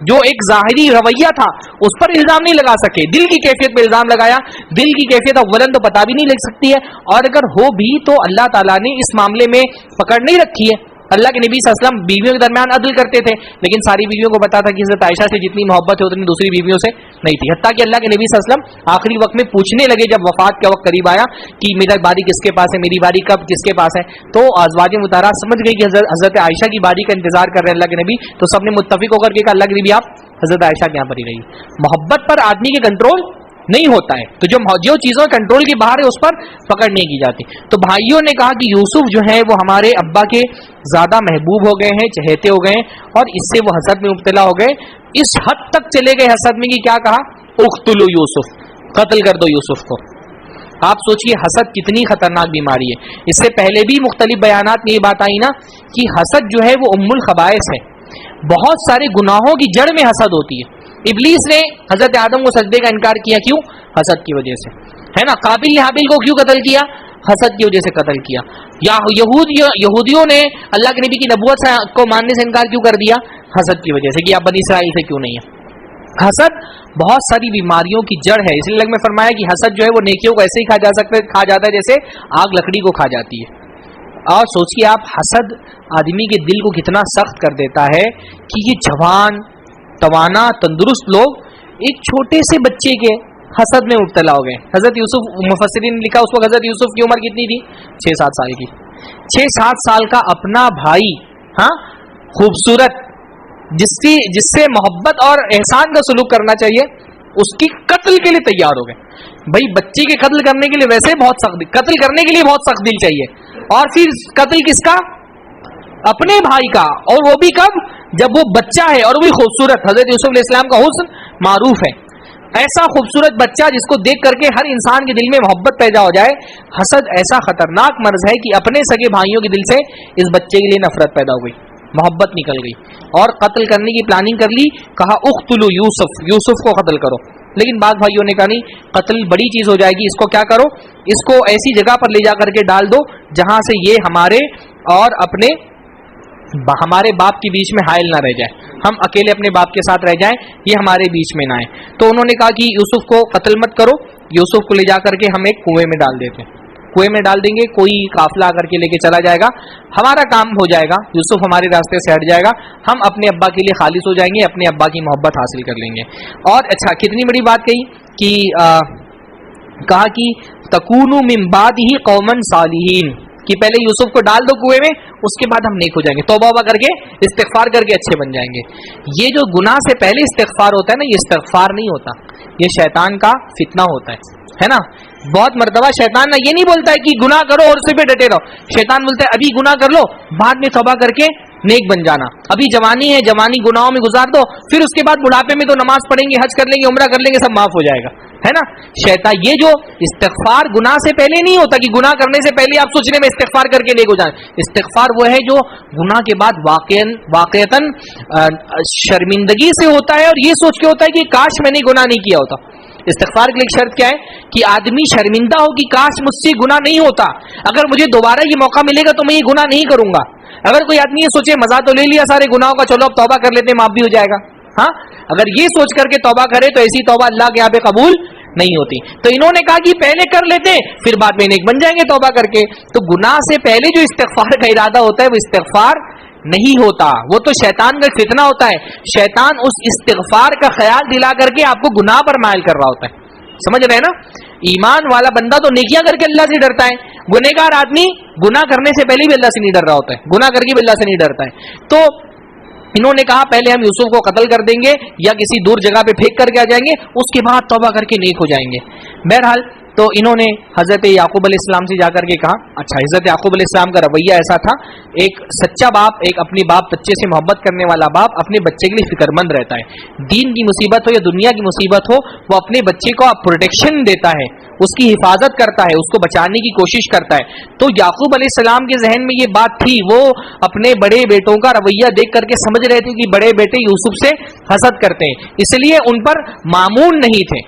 جو ایک ظاہری رویہ تھا اس پر الزام نہیں لگا سکے، دل کی کیفیت پہ الزام لگایا. دل کی کیفیت اولاً تو پتہ بھی نہیں لگ سکتی ہے، اور اگر ہو بھی تو اللہ تعالیٰ نے اس معاملے میں پکڑ نہیں رکھی ہے. اللہ کے نبی صلی اللہ علیہ وسلم بیویوں کے درمیان عدل کرتے تھے، لیکن ساری بیویوں کو پتا تھا کہ حضرت عائشہ سے جتنی محبت ہے اتنی دوسری بیویوں سے نہیں تھی. حتیٰ کہ اللہ کے نبی صلی اللہ علیہ وسلم آخری وقت میں پوچھنے لگے جب وفات کا وقت قریب آیا کہ میری باری کس کے پاس ہے، میری باری کب کس کے پاس ہے. تو ازواج مطہرات سمجھ گئی کہ حضرت عائشہ کی باری کا انتظار کر رہے ہیں اللہ کے نبی، تو سب نے متفق ہو کر کے کہا اللہ کے نبی آپ حضرت عائشہ کے یہاں پر ہی رہی. محبت پر آدمی کے کنٹرول نہیں ہوتا ہے، تو جو چیزوں کنٹرول کی باہر ہے اس پر پکڑ نہیں کی جاتی. تو بھائیوں نے کہا کہ یوسف جو ہے وہ ہمارے ابا کے زیادہ محبوب ہو گئے ہیں، چہیتے ہو گئے ہیں، اور اس سے وہ حسد میں مبتلا ہو گئے. اس حد تک چلے گئے حسد میں کہ کیا کہا؟ اقتلوا یوسف، قتل کر دو یوسف کو. آپ سوچئے حسد کتنی خطرناک بیماری ہے. اس سے پہلے بھی مختلف بیانات میں یہ بات آئی نا کہ حسد جو ہے وہ ام الخبائث ہے. بہت سارے گناہوں کی جڑ میں حسد ہوتی ہے. ابلیس نے حضرت آدم کو سجدے کا انکار کیا، کیوں؟ حسد کی وجہ سے، ہے نا. قابل نے حابیل کو کیوں قتل کیا؟ حسد کی وجہ سے قتل کیا. یا یہودیوں نے اللہ کے نبی کی نبوت کو ماننے سے انکار کیوں کر دیا؟ حسد کی وجہ سے کہ آپ بنی اسرائیل سے کیوں نہیں ہے. حسد بہت ساری بیماریوں کی جڑ ہے. اس لیے اللہ نے فرمایا کہ حسد جو ہے وہ نیکیوں کو ایسے ہی کھا جاتا ہے جیسے آگ لکڑی کو کھا جاتی ہے. اور سوچیے آپ، حسد آدمی کے دل کو کتنا سخت کر دیتا ہے کہ یہ جوان توانا تندرست لوگ ایک چھوٹے سے بچے کے حسد میں مبتلا ہو گئے. حضرت یوسف، مفسرین نے لکھا اس وقت حضرت یوسف کی عمر کتنی تھی؟ 6-7 سال کی. 6-7 साल का अपना भाई, हाँ, खूबसूरत, जिससे मोहब्बत और एहसान का सलूक करना चाहिए, उसकी कत्ल के लिए तैयार हो गए। भाई बच्चे के कत्ल करने के लिए वैसे बहुत सख्त, कत्ल करने के लिए बहुत सख्त दिल चाहिए, और फिर कत्ल किसका? अपने भाई का, और वो भी कब? जब वो बच्चा है और वो भी खूबसूरत। हजरत यूसुफ अलैहिस्सलाम का हुस्न मारूफ है, ऐसा खूबसूरत बच्चा जिसको देख करके हर इंसान के दिल में मोहब्बत पैदा हो जाए। हसद ऐसा खतरनाक मर्ज है कि अपने सगे भाइयों के दिल से इस बच्चे के लिए नफरत पैदा हो गई, मोहब्बत निकल गई, और कत्ल करने की प्लानिंग कर ली। कहा उख्तुलू यूसुफ, यूसुफ को कत्ल करो। लेकिन बाद भाइयों ने कहा नहीं, कत्ल बड़ी चीज हो जाएगी, इसको क्या करो, इसको ऐसी जगह पर ले जा करके डाल दो जहां से ये हमारे और हमारे बाप के बीच में हायल ना रह जाए, हम अकेले अपने बाप के साथ रह जाएं, ये हमारे बीच में ना आए। तो उन्होंने कहा कि यूसुफ को कत्ल मत करो, यूसुफ को ले जा करके हम एक कुएं में डाल देते हैं, कुएं में डाल देंगे, कोई काफिला आकर के लेके चला जाएगा, हमारा काम हो जाएगा, यूसुफ हमारे रास्ते से हट जाएगा, हम अपने अब्बा के लिए खालिस हो जाएंगे, अपने अब्बा की मोहब्बत हासिल कर लेंगे। और अच्छा, कितनी बड़ी बात कही कि कहा कि तकूनु मिन बादिही कौमन सालिहीन, कि पहले यूसुफ को डाल दो कुएं में, उसके बाद हम नेक हो जाएंगे, तौबा करके इस्तिगफार करके अच्छे बन जाएंगे। ये जो गुनाह से पहले इस्तिगफार होता है ना, ये इस्तिगफार नहीं होता, ये शैतान का फितना होता है ना। बहुत मर्तबा शैतान ना ये नहीं बोलता है कि गुनाह करो और उसी पे डटे रहो, शैतान बोलता है अभी गुनाह कर लो, बाद में तौबा करके नेक बन जाना, अभी जवानी है, जवानी गुनाहों में गुजार दो, फिर उसके बाद बुढ़ापे में तो नमाज पढ़ेंगे, हज कर लेंगे, उम्रा कर लेंगे, सब माफ हो जाएगा, है ना। शैतान, ये जो इस्तिगफार गुनाह से पहले नहीं होता कि गुनाह करने से पहले आप सोचने में इस्तिगफार करके नेक हो जाए। इस्तिगफार वो है जो गुनाह के बाद वाकईतन शर्मिंदगी से होता है, और ये सोच के होता है कि काश मैंने गुनाह नहीं किया होता। इस्तिगफार के लिए शर्त क्या है कि आदमी शर्मिंदा हो कि काश मुझसे गुनाह नहीं होता, अगर मुझे दोबारा ये मौका मिलेगा तो मैं ये गुनाह नहीं करूंगा। अगर कोई आदमी ये सोचे मजा तो ले लिया सारे गुनाहों का, चलो अब तौबा कर लेते हैं, माफ भी हो जाएगा, हाँ, अगर ये सोच करके तौबा करे तो ऐसी तौबा अल्लाह के यहाँ पे कबूल नहीं होती। तो इन्होंने कहा कि पहले कर लेते हैं, फिर बाद में नेक बन जाएंगे तौबा करके। तो गुनाह से पहले जो इस्तिगफार का इरादा होता है वो इस्तिगफार नहीं होता, वो तो शैतान का फितना होता है। शैतान उस इस्तिगफार का ख्याल दिला करके आपको गुनाह पर मायल कर रहा होता है, समझ रहे हैं ना। ईमान वाला बंदा तो नेकियां करके अल्लाह से डरता है, गुनहगार आदमी गुनाह करने से पहले भी अल्लाह से नहीं डर रहा होता है, गुनाह करके भी अल्लाह से नहीं डरता है। तो इन्होंने कहा पहले हम यूसुफ को कत्ल कर देंगे या किसी दूर जगह पे फेंक करके आ जाएंगे, उसके बाद तौबा करके नेक हो जाएंगे। बहरहाल तो इन्होंने हजरत याकूब अलैहिस्सलाम से जाकर के कहा, अच्छा, हजरत याकूब अलैहिस्सलाम का रवैया ऐसा था, एक सच्चा बाप, एक अपनी बाप बच्चे से मोहब्बत करने वाला बाप अपने बच्चे के लिए फिक्रमंद रहता है। दीन की मुसीबत हो या दुनिया की मुसीबत हो, वो अपने बच्चे को प्रोटेक्शन देता है, उसकी हिफाजत करता है, उसको बचाने की कोशिश करता है। तो याकूब अलैहिस्सलाम के जहन में ये बात थी, वो अपने बड़े बेटों का रवैया देख करके समझ रहे थे कि बड़े बेटे यूसुफ से हसद करते हैं, इसलिए उन पर मामून नहीं थे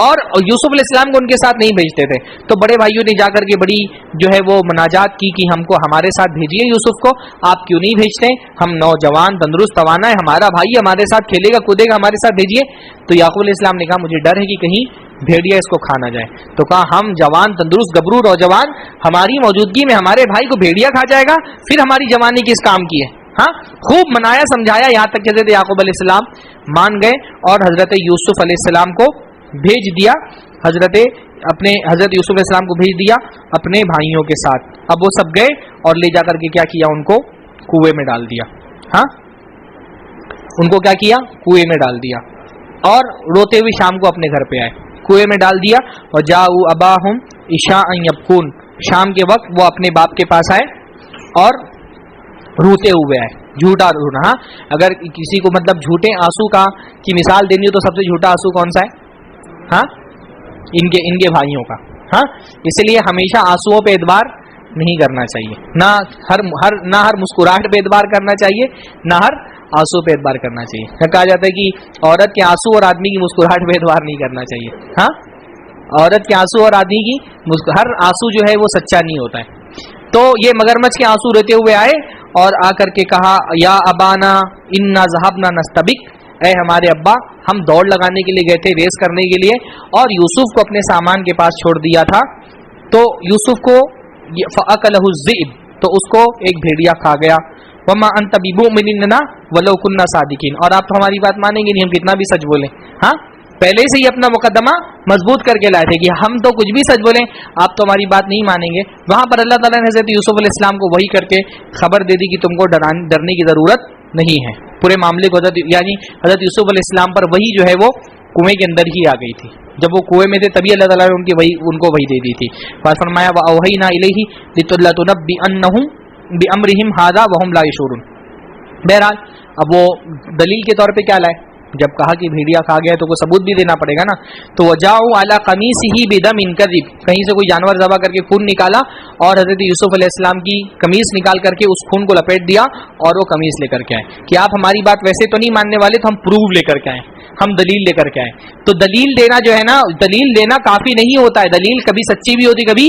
और यूसुफ अलैहिस्सलाम को उनके साथ नहीं भेजते थे। तो बड़े भाइयों ने जाकर के बड़ी जो है वो मुनाजात की कि हमको हमारे साथ भेजिए यूसुफ को, आप क्यों नहीं भेजते, हम नौजवान तंदुरुस्त तवाना है, हमारा भाई हमारे साथ खेलेगा कूदेगा, हमारे साथ भेजिए। तो याकूब अलैहिस्सलाम ने कहा मुझे डर है कि कहीं भेड़िया इसको खा ना जाए। तो कहा हम जवान तंदुरुस्त गबरू नौजवान, हमारी मौजूदगी में हमारे भाई को भेड़िया खा जाएगा, फिर हमारी जवानी किस काम की है। हाँ, खूब मनाया समझाया, यहाँ तक हजरत याकूब अलैहिस्सलाम मान गए और हजरत यूसुफ अलैहिस्सलाम को भेज दिया, हजरत यूसुफ अलैहिस्सलाम को भेज दिया अपने भाइयों के साथ। अब वो सब गए और ले जाकर के क्या किया, उनको कुएं में डाल दिया। हाँ, उनको क्या किया, कुएं में डाल दिया, और रोते हुए शाम को अपने घर पे आए, कुएं में डाल दिया। और जाऊ अबाहुम इशाअन यबकून, शाम के वक्त वो अपने बाप के पास आए और रोते हुए आए, झूठा रोना। हाँ, अगर किसी को मतलब झूठे आंसू का की मिसाल देनी हो तो सबसे झूठा आंसू कौन सा है? हाँ, इनके भाइयों का। हाँ, इसलिए हमेशा आंसुओं पे एतबार नहीं करना चाहिए, ना हर मुस्कुराहट पे एतबार करना चाहिए, ना हर आंसू पे एतबार करना चाहिए। कहा जाता है कि औरत के आंसू और आदमी की मुस्कुराहट पे एतबार नहीं करना चाहिए। हाँ, औरत के आंसू और आदमी की हर आंसू जो है वो सच्चा नहीं होता है। तो ये मगरमच्छ के आंसू रोते हुए आए और आकर के कहा या अबाना इन्ना ज़हबना नस्तबिक, ऐ हमारे अब्बा, हम दौड़ लगाने के लिए गए थे, रेस करने के लिए, और यूसुफ को अपने सामान के पास छोड़ दिया था। तो यूसुफ को फ़अकलहु ज़िब, तो उसको एक भेड़िया खा गया। वमा अंत बिमुमिनिन वलौ कुन्ना सादिकीन, और आप तो हमारी बात मानेंगे नहीं, हम कितना भी सच बोले। हाँ, पहले से ही अपना मुकदमा मजबूत करके लाए थे कि हम तो कुछ भी सच बोलें, आप तो हमारी बात नहीं मानेंगे। वहां पर अल्लाह ताला ने हजरत यूसुफ अलैहिस्सलाम को वही करके खबर दे दी कि तुमको डरने की जरूरत नहीं है। पूरे मामले को हजरत यूसुफ अलैहिस्सलाम पर वही जो है वो कुएं के अंदर ही आ गई थी। जब वो कुएं में थे तभी अल्लाह ताला ने उनको वही दे दी थी। फरमाया वअवहैना इलैहि लितुनब्बिअन्नहुम बिअम्रिहिम हाज़ा वहुम ला यशऊरून। बहरहाल अब वो दलील के तौर पे क्या लाए, जब कहा कि भेड़िया खा गया तो कोई सबूत भी देना पड़ेगा ना। तो वजाउ अला कमीसिही बिदमिन कज़िब, कहीं से कोई जानवर ज़बह करके खून निकाला और हजरत यूसुफ अलैहिस्सलाम की कमीज निकाल करके उस खून को लपेट दिया और वो कमीज लेकर के आए कि आप हमारी बात वैसे तो नहीं मानने वाले, तो हम प्रूफ लेकर के आए, हम दलील लेकर के आए। तो दलील देना जो है ना, दलील देना काफी नहीं होता है, दलील कभी सच्ची भी होती कभी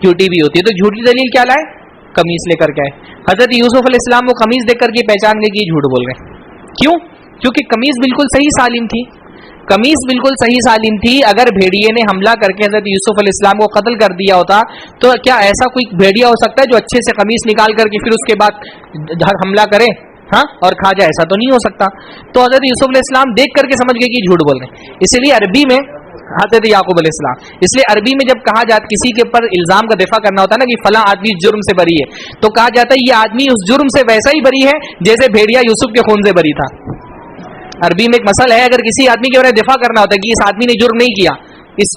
झूठी भी होती है। तो झूठी दलील क्या लाए, कमीज लेकर के आए। हजरत यूसुफ अलैहिस्सलाम को कमीज देख करके पहचान गए कि झूठ बोल रहे हैं। क्यों? क्योंकि कमीज बिल्कुल सही सालिम थी, कमीज बिल्कुल सही सालिम थी। अगर भेड़िए ने हमला करके हजरत यूसुफ अलैहिस्सलाम को कत्ल कर दिया होता तो क्या ऐसा कोई भेड़िया हो सकता है जो अच्छे से कमीज निकाल करके फिर उसके बाद हमला करे और खा जाए? ऐसा तो नहीं हो सकता। तो हजरत यूसुफ अलैहिस्सलाम देख करके समझ गए कि झूठ बोल रहे हैं। इसीलिए अरबी में हजरत याकूब अलैहिस्सलाम, इसलिए अरबी में जब कहा जाता किसी के ऊपर इल्जाम का दिफा करना होता है ना कि फला आदमी इस जुर्म से बरी है, तो कहा जाता है ये आदमी उस जुर्म से वैसा ही बरी है जैसे भेड़िया यूसुफ के खून से बरी था। अरबी में एक मसल है, अगर किसी आदमी के बारे में दिफा करना होता है कि इस आदमी ने जुर्म नहीं किया,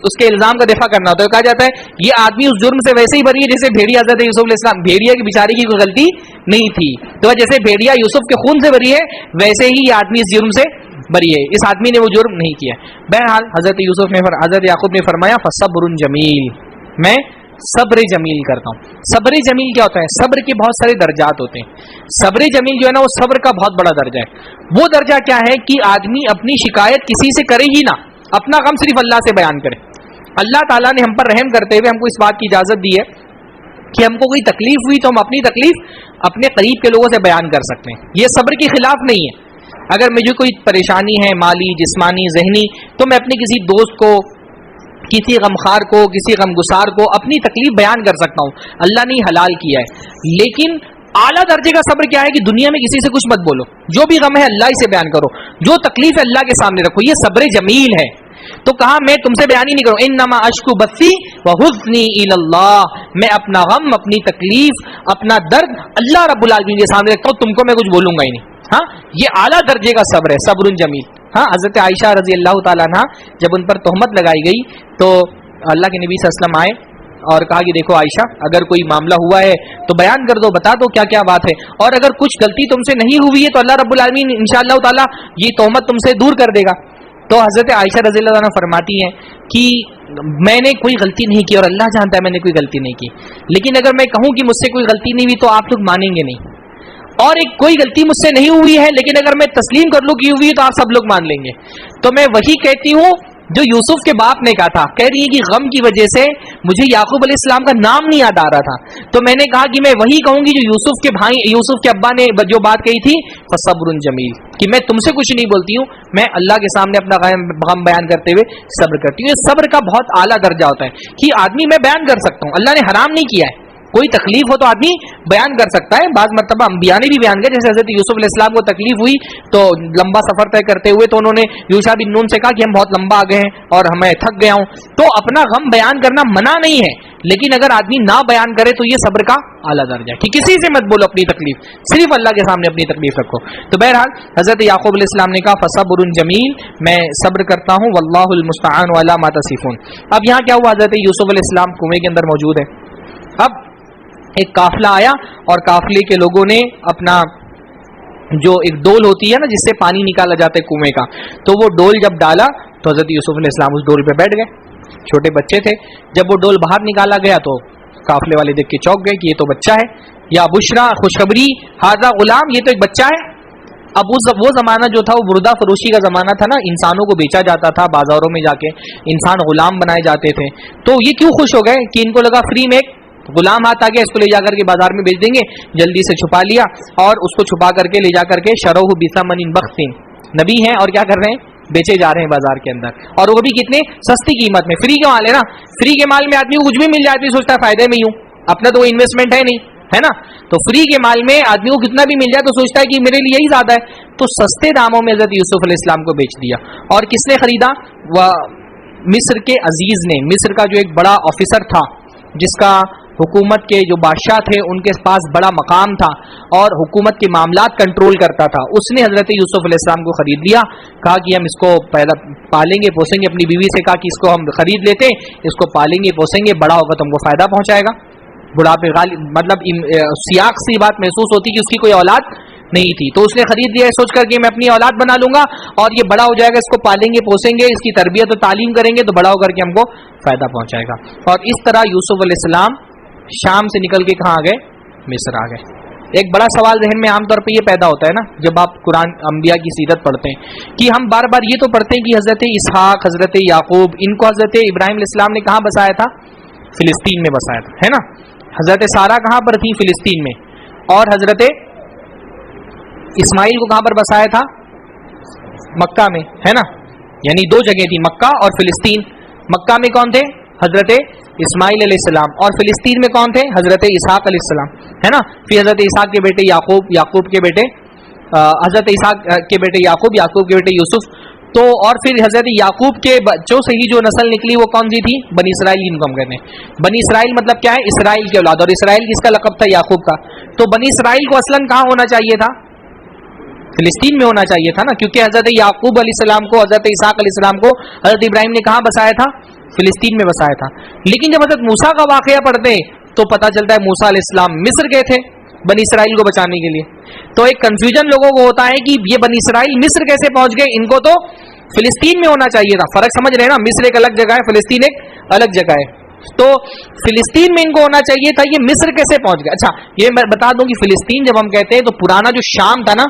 उसके इल्जाम का दिफा करना होता है, तो कहा जाता है ये आदमी उस जुर्म से वैसे ही बरी है जैसे भेड़िया हजरत यूसुफ अलैहिस्सलाम, भेड़िया की बेचारे की कोई गलती नहीं थी, तो जैसे भेड़िया यूसुफ के खून से बरी है वैसे ही ये आदमी इस जुर्म से बरी है, इस आदमी ने वो जुर्म नहीं किया। बहरहाल हजरत याकूब ने फरमाया फसब्रुन जमील, मैं सब्र जमील करता हूँ। सब्र जमील क्या होता है? सब्र के बहुत सारे दर्जात होते हैं। सब्र जमील जो है ना वो सब्र का बहुत बड़ा दर्जा है। वो दर्जा क्या है कि आदमी अपनी शिकायत किसी से करे ही ना, अपना गम सिर्फ अल्लाह से बयान करे। अल्लाह ताला ने हम पर रहम करते हुए हमको इस बात की इजाजत दी है कि हमको कोई तकलीफ हुई तो हम अपनी तकलीफ अपने करीब के लोगों से बयान कर सकते हैं। ये सब्र के खिलाफ नहीं है। अगर मुझे कोई परेशानी है माली, जिस्मानी, जहनी, तो मैं अपने किसी दोस्त को, किसी गमखार को, किसी गमगुसार को अपनी तकलीफ बयान कर सकता हूँ, अल्लाह ने हलाल किया है। लेकिन आला दर्जे का सब्र क्या है कि दुनिया में किसी से कुछ मत बोलो, जो भी गम है अल्लाह से बयान करो, जो तकलीफ है अल्लाह के सामने रखो, ये सब्र जमील है। तो कहा मैं तुमसे बयान ही नहीं करूं, इन्नमा अश्कु बस्सी व हुज़्नी इलल्लाह, मैं अपना गम, अपनी तकलीफ, अपना दर्द अल्लाह रब्बुल आलमीन के सामने रखता हूं, तुमको मैं कुछ बोलूंगा ही नहीं। हाँ, ये आला दर्जे का सब्र है, सब्रुन जमील। हाँ, हजरत आयशा रजी अल्लाह ताला अन्हा जब उन पर तोहमत लगाई गई तो अल्लाह के नबी सल्लल्लाहु अलैहि वसल्लम आए और कहा कि देखो आयशा, अगर कोई मामला हुआ है तो बयान कर दो, बता दो क्या क्या बात है, और अगर कुछ गलती तुमसे नहीं हुई है तो अल्लाह रब्बुल आलमीन इंशाअल्लाह ताला ये तोहमत तुमसे दूर कर देगा। तो हजरत आयशा रज़ी अल्लाह अन्हा फरमाती हैं कि मैंने कोई गलती नहीं की और अल्लाह जानता है मैंने कोई गलती नहीं की, लेकिन अगर मैं कहूँ कि मुझसे कोई गलती नहीं हुई तो आप लोग मानेंगे नहीं, और एक कोई गलती मुझसे नहीं हुई है लेकिन अगर मैं तस्लीम कर लूं कि हुई है तो आप सब लोग मान लेंगे। तो मैं वही कहती हूँ जो यूसुफ के बाप ने कहा था। कह रही है कि गम की वजह से मुझे याकूब अलैहिस्सलाम का नाम नहीं याद आ रहा था, तो मैंने कहा कि मैं वही कहूंगी जो यूसुफ के भाई, यूसुफ के अब्बा ने जो बात कही थी, फसब्रुन जमील, कि मैं तुमसे कुछ नहीं बोलती हूँ, मैं अल्लाह के सामने अपना गम बयान करते हुए सब्र करती हूँ। सब्र का बहुत आला दर्जा होता है कि आदमी मैं बयान कर सकता हूँ, अल्लाह ने हराम नहीं किया है, कोई तकलीफ हो तो आदमी बयान कर सकता है। बाज़ मरतबा अंबिया ने भी बयान किया, जैसे हज़रत यूसुफ अलैहिस्सलाम को तकलीफ हुई तो लंबा सफर तय करते हुए तो उन्होंने यूशा बिन नून से कहा कि हम बहुत लंबा आ गए हैं और मैं थक गया हूं। तो अपना गम बयान करना मना नहीं है, लेकिन अगर आदमी ना बयान करे तो ये सब्र का आला दर्जा है कि किसी से मत बोलो अपनी तकलीफ, सिर्फ अल्लाह के सामने अपनी तकलीफ रखो। तो बहरहाल हज़रत याकूब अलैहिस्सलाम ने कहा फसब्रुन जमील, मैं सब्र करता हूँ, वल्लाहुल मुस्तआन अला मा तसिफून। अब यहाँ क्या हुआ, हज़रत यूसुफ अलैहिस्सलाम कुएं के अंदर मौजूद है। अब एक काफिला आया और काफिले के लोगों ने अपना जो एक डोल होती है ना जिससे पानी निकाला जाता है कुएं का, तो वो डोल जब डाला तो हज़रत यूसुफ अलैहिस्सलाम उस डोल पे बैठ गए। छोटे बच्चे थे, जब वो डोल बाहर निकाला गया तो काफिले वाले देख के चौंक गए कि ये तो बच्चा है, या बुशरा खुशखबरी हाजा गुलाम, ये तो एक बच्चा है। अब वो जमाना जो था वो बुर्दा फरोशी का जमाना था ना, इंसानों को बेचा जाता था, बाजारों में जाके इंसान गुलाम बनाए जाते थे। तो ये क्यों खुश हो गए कि इनको लगा फ्री में एक गुलाम हाथ आ गया, इसको ले जाकर के बाजार में बेच देंगे, जल्दी से छुपा लिया और उसको छुपा करके ले जाकर के शरोह बिसमनिन बख्सिन, नबी हैं और क्या कर रहे हैं, बेचे जा रहे हैं बाजार के अंदर, और वो भी कितने सस्ती कीमत में। फ्री के माल है ना, फ्री के माल में आदमी को कुछ भी मिल जाए तो सोचता है फायदे में ही हूं, अपना तो वो इन्वेस्टमेंट है नहीं, ہے ना। तो फ्री के माल में आदमी को कितना भी मिल जाए तो सोचता है कि मेरे लिए यही ज्यादा है, तो सस्ते दामों में हजरत यूसुफ अलैहिस्सलाम को बेच दिया। और किसने खरीदा? मिस्र के अजीज ने, मिस्र का जो एक बड़ा ऑफिसर था जिसका हुकूमत के जो बादशाह थे उनके पास बड़ा मकाम था और हुकूमत के मामलात कंट्रोल करता था, उसने हजरत यूसुफ अलैहिस्सलाम को खरीद लिया। कहा कि हम इसको पैदा पालेंगे पोसेंगे, अपनी बीवी से कहा कि इसको हम खरीद लेते, इसको पालेंगे पोसेंगे, बड़ा होगा तो हमको फायदा पहुंचाएगा। बुढ़ापे मतलब सियाक सी बात महसूस होती कि उसकी कोई औलाद नहीं थी, तो उसने खरीद लिया सोच करके मैं अपनी औलाद बना लूंगा और ये बड़ा हो जाएगा, इसको पालेंगे पोसेंगे, इसकी तरबियत और तालीम करेंगे तो बड़ा होकर के हमको फायदा पहुंचाएगा। और इस तरह यूसुफ अलैहिस्सलाम शाम से निकल के कहाँ आ गए? मिस्र आ गए। एक बड़ा सवाल जहन में आमतौर पे ये पैदा होता है ना जब आप कुरान अंबिया की सीरत पढ़ते हैं कि हम बार बार ये तो पढ़ते हैं कि हजरत इसहाक, हजरत याकूब, इनको हजरत इब्राहिम अलैहिस्सलाम ने कहाँ बसाया था? फिलिस्तीन में बसाया था, है ना। हजरत सारा कहाँ पर थी? फिलिस्तीन में। और हजरत इस्माइल को कहाँ पर बसाया था? मक्का में, है ना। यानी दो जगह थी, मक्का और फिलिस्तीन। मक्का में कौन थे? हजरत इस्माइल अलैहिस्सलाम। और फिलिस्तीन में कौन थे? हजरत इसहाक अलैहिस्सलाम, है ना। फिर हजरत इसहाक के बेटे याकूब, याकूब के बेटे हजरत इसहाक के बेटे याकूब, याकूब के बेटे यूसुफ। तो और फिर हजरत याकूब के बच्चों से ही जो नस्ल निकली वो कौन सी थी? बनी इसराइल, जिनको हम कहते हैं। बनी इसराइल मतलब क्या है? इसराइल की औलाद। और इसराइल किसका लक़ब था? याकूब का। तो बनी इसराइल को असलन कहाँ होना चाहिए था? फिलिस्तीन में होना चाहिए था ना, क्योंकि हजरत याकूब अलैहिस्सलाम को, हजरत इसहाक अलैहिस्सलाम को हजरत इब्राहिम ने कहाँ बसाया था? फिलिस्तीन में बसाया था। लेकिन जब हजरत मूसा का वाकया पढ़ते तो पता चलता है मूसा अलैहिस्सलाम मिस्र गए थे बनी इसराइल को बचाने के लिए। तो एक कंफ्यूजन लोगों को होता है कि ये बनी इसराइल मिस्र कैसे पहुंच गए, इनको तो फिलिस्तीन में होना चाहिए था। फर्क समझ रहे हैं ना, मिस्र एक अलग जगह है, फिलिस्तीन एक अलग जगह है। तो फिलिस्तीन में इनको होना चाहिए था, ये मिस्र कैसे पहुंच गए? अच्छा ये मैं बता दूं कि फिलिस्तीन जब हम कहते हैं तो पुराना जो शाम था ना,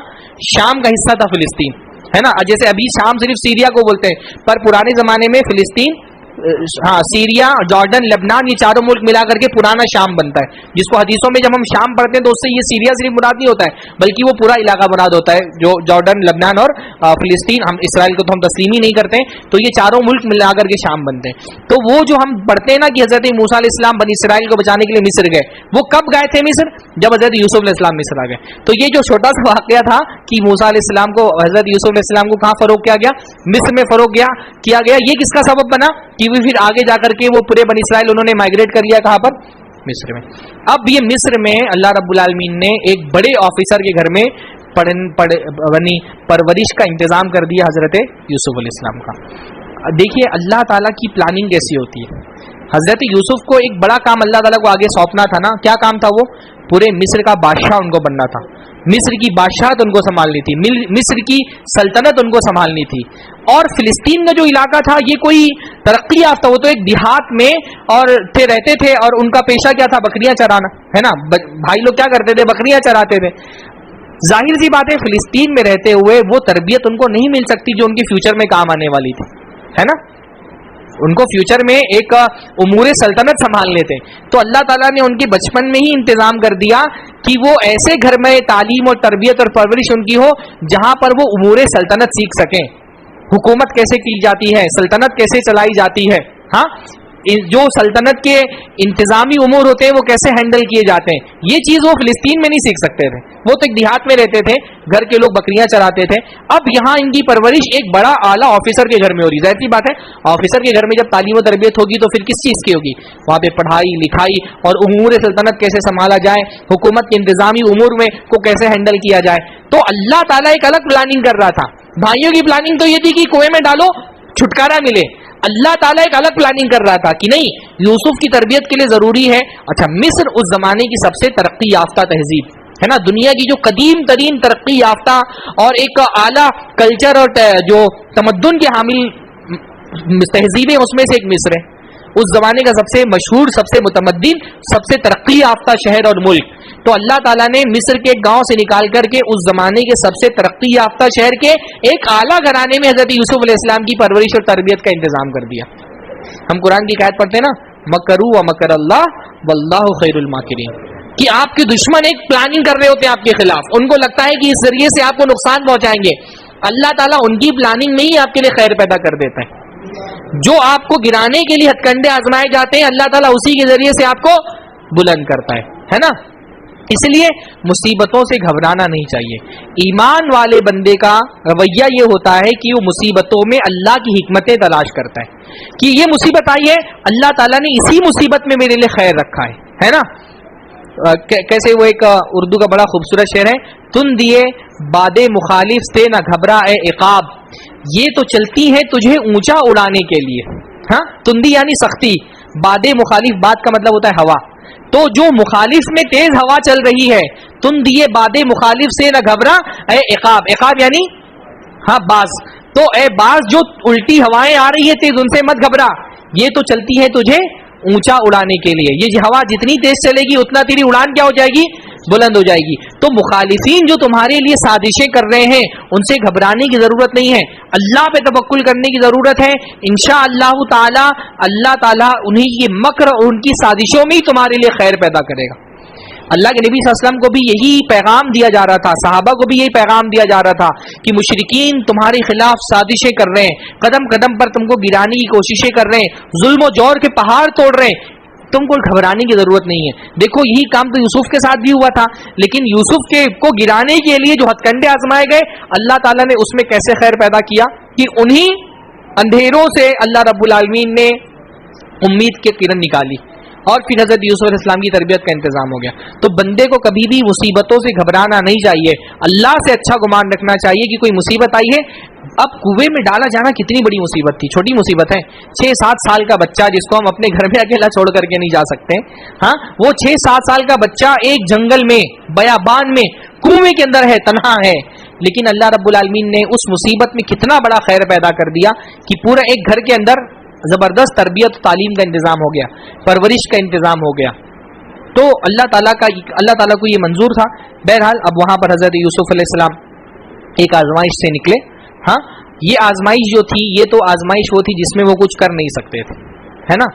शाम का हिस्सा था फिलिस्तीन, है ना। जैसे अभी शाम सिर्फ सीरिया को बोलते हैं, पर पुराने जमाने में फिलिस्तीन, हाँ, सीरिया, जॉर्डन, लेबनान, ये चारों मुल्क मिला करके पुराना शाम बनता है, जिसको हदीसों में जब हम शाम पढ़ते हैं तो उससे ये सीरिया सिर्फ मुराद नहीं होता है, बल्कि वो पूरा इलाका मुराद होता है, जो जॉर्डन, लेबनान और फिलिस्तीन। हम इसराइल को तो हम तस्लीम ही नहीं करते हैं, तो ये चारों मुल्क मिला करके शाम बनते हैं। तो वो जो हम पढ़ते हैं ना कि हजरत मूसा अलैहिस्सलाम बनी इसराइल को बचाने के लिए मिस्र गए, वो कब गए थे मिस्र? जब हजरत यूसुफ अलैहिस्सलाम मिस्र आ गए। तो ये जो छोटा सा वाकया था कि मूसा अलैहिस्सलाम को, हजरत यूसुफ अलैहिस्सलाम को कहाँ फरोग किया गया? मिस्र में फरोग किया गया। ये किसका सबब बना कि वो फिर आगे जाकर के वो पूरे बनी इसराइल उन्होंने माइग्रेट कर लिया कहाँ पर? मिस्र में। अब ये मिस्र में अल्लाह रब्बुल आलमीन ने एक बड़े ऑफिसर के घर में परवरिश का इंतजाम कर दिया हजरत यूसुफ अलैहिस्सलाम का। देखिए अल्लाह ताला की प्लानिंग कैसी होती है। हजरत यूसुफ को एक बड़ा काम अल्लाह ताला को आगे सौंपना था ना, क्या काम था वो? पूरे मिस्र का बादशाह उनको बनना था, मिस्र की बादशाहत उनको संभालनी थी, मिस्र की सल्तनत उनको संभालनी थी। और फिलिस्तीन का जो इलाका था ये कोई तरक्की याफ्ता, वो तो एक देहात में और रहते थे और उनका पेशा क्या था? बकरियां चराना, है ना। भाई लोग क्या करते थे? बकरियां चराते थे। जाहिर सी बात है फिलिस्तीन में रहते हुए वो तरबियत उनको नहीं मिल सकती जो उनकी फ्यूचर में काम आने वाली थी, है ना। उनको फ्यूचर में एक उमूरे सल्तनत संभालने थे, तो अल्लाह ताला ने उनके बचपन में ही इंतजाम कर दिया कि वो ऐसे घर में तालीम और तरबियत और परवरिश उनकी हो जहां पर वो उमूरे सल्तनत सीख सकें, हुकूमत कैसे की जाती है, सल्तनत कैसे चलाई जाती है, हाँ, जो सल्तनत के इंतजामी उमूर होते हैं वो कैसे हैंडल किए जाते हैं, ये चीज वो फिलिस्तीन में नहीं सीख सकते थे। वो तो एक देहात में रहते थे, घर के लोग बकरियां चराते थे। अब यहाँ इनकी परवरिश एक बड़ा आला ऑफिसर के घर में हो रही। जाहिर सी बात है ऑफिसर के घर में जब तालीम और तरबियत होगी तो फिर किस चीज की होगी? वहां पे पढ़ाई लिखाई और उमूर सल्तनत कैसे संभाला जाए, हुकूमत के इंतजामी उमूर में को कैसे हैंडल किया जाए। तो अल्लाह ताला एक अलग प्लानिंग कर रहा था। भाइयों की प्लानिंग तो ये थी कि कुएं में डालो छुटकारा मिले। अल्लाह ताला एक अलग प्लानिंग कर रहा था कि नहीं, यूसुफ की तरबियत के लिए जरूरी है। अच्छा, मिस्र उस जमाने की सबसे तरक्की याफ्ता तहजीब है ना, दुनिया की जो कदीम तरीन तरक्की याफ्ता और एक आला कल्चर और जो तमद्दुन के हामिल तहजीबें उसमें से एक मिस्र है। उस जमाने का सबसे मशहूर, सबसे मुतमद्दिन, सबसे तरक्की याफ्ता शहर और मुल्क। तो अल्लाह ताला ने मिस्र के एक गांव से निकाल करके उस जमाने के सबसे तरक्की याफ्ता शहर के एक आला घराने में हजरत यूसुफ अलैहिस्सलाम की परवरिश और तरबियत का इंतजाम कर दिया। हम कुरान की आयत पढ़ते हैं ना, मकरू व मकर अल्लाह वल्लाहु खैरुल माकिरीन, कि आपके दुश्मन एक प्लानिंग कर रहे होते हैं आपके खिलाफ, उनको लगता है कि इस जरिए से आपको नुकसान पहुंचाएंगे। अल्लाह ताला उनकी प्लानिंग में ही आपके लिए खैर पैदा कर देता है। जो आपको गिराने के लिए हथकंडे आजमाए जाते हैं, अल्लाह ताला उसी के जरिए से आपको बुलंद करता है ना। اس لیے مصیبتوں سے گھبرانا نہیں چاہیے. ایمان والے بندے کا رویہ یہ ہوتا ہے کہ وہ مصیبتوں میں اللہ کی حکمتیں تلاش کرتا ہے کہ یہ مصیبت آئی ہے, اللہ تعالیٰ نے اسی مصیبت میں میرے لیے خیر رکھا ہے نا. کیسے وہ ایک اردو کا بڑا خوبصورت شعر ہے, تن دیے باد مخالف سے نہ گھبرا اے عقاب, یہ تو چلتی ہے تجھے اونچا اڑانے کے لیے. ہاں, تندی یعنی سختی, باد مخالف, باد کا مطلب ہوتا ہے ہوا, تو جو مخالف میں تیز ہوا چل رہی ہے, تم دیے باد مخالف سے نہ گھبرا اے عقاب, عقاب یعنی ہاں باز, تو اے باز جو الٹی ہوائیں آ رہی ہے تیز, ان سے مت گھبرا, یہ تو چلتی ہے تجھے اونچا اڑانے کے لیے. یہ ہوا جتنی تیز چلے گی اتنا تیری اڑان کیا ہو جائے گی, بلند ہو جائے گی. تو مخالفین جو تمہارے لیے سازشیں کر رہے ہیں ان سے گھبرانے کی ضرورت نہیں ہے, اللہ پہ توکل کرنے کی ضرورت ہے. انشاءاللہ تعالی اللہ تعالی انہیں یہ مکر اور ان کی سازشوں میں ہی تمہارے لیے خیر پیدا کرے گا. اللہ کے نبی صلی اللہ علیہ وسلم کو بھی یہی پیغام دیا جا رہا تھا, صحابہ کو بھی یہی پیغام دیا جا رہا تھا کہ مشرکین تمہارے خلاف سازشیں کر رہے ہیں, قدم قدم پر تم کو گرانے کی کوششیں کر رہے ہیں, ظلم و جور کے پہاڑ توڑ رہے ہیں, تم کو گھبرانے کی ضرورت نہیں ہے. دیکھو یہی کام تو یوسف کے ساتھ بھی ہوا تھا, لیکن یوسف کو گرانے کے لیے جو ہتھ کنڈے آزمائے گئے, اللہ تعالیٰ نے اس میں کیسے خیر پیدا کیا کہ انہی اندھیروں سے اللہ رب العالمین نے امید کی کرن نکالی, اور پھر حضرت یوسف علیہ السلام کی تربیت کا انتظام ہو گیا. تو بندے کو کبھی بھی مصیبتوں سے گھبرانا نہیں چاہیے, اللہ سے اچھا گمان رکھنا چاہیے کہ کوئی مصیبت آئی ہے. اب کنویں میں ڈالا جانا کتنی بڑی مصیبت تھی, چھوٹی مصیبت ہے. 6-7 سال کا بچہ جس کو ہم اپنے گھر میں اکیلا چھوڑ کر کے نہیں جا سکتے, ہاں, وہ 6-7 سال کا بچہ ایک جنگل میں بیابان میں کنویں کے اندر ہے, تنہا ہے, لیکن اللہ رب العالمین نے اس مصیبت میں کتنا بڑا خیر پیدا کر دیا کہ پورا ایک گھر کے اندر زبردست تربیت و تعلیم کا انتظام ہو گیا, پرورش کا انتظام ہو گیا. تو اللہ تعالیٰ کو یہ منظور تھا. بہرحال اب وہاں پر حضرت یوسف علیہ السلام ایک آزمائش سے نکلے. ہاں, یہ آزمائش جو تھی یہ تو آزمائش وہ تھی جس میں وہ کچھ کر نہیں سکتے تھے, ہے نا.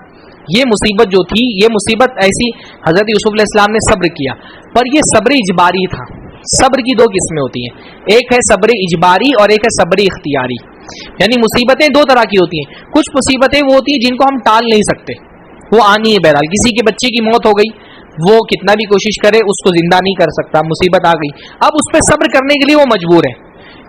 یہ مصیبت جو تھی, یہ مصیبت ایسی, حضرت یوسف علیہ السلام نے صبر کیا, پر یہ صبر اجباری تھا. صبر کی 2 قسمیں ہوتی ہیں, ایک ہے صبر اجباری اور ایک ہے صبر اختیاری. یعنی مصیبتیں 2 طرح کی ہوتی ہیں. کچھ مصیبتیں وہ ہوتی ہیں جن کو ہم ٹال نہیں سکتے, وہ آنی ہے. بہرحال کسی کے بچے کی موت ہو گئی, وہ کتنا بھی کوشش کرے اس کو زندہ نہیں کر سکتا, مصیبت آ گئی, اب اس پہ صبر کرنے کے لیے وہ مجبور ہے.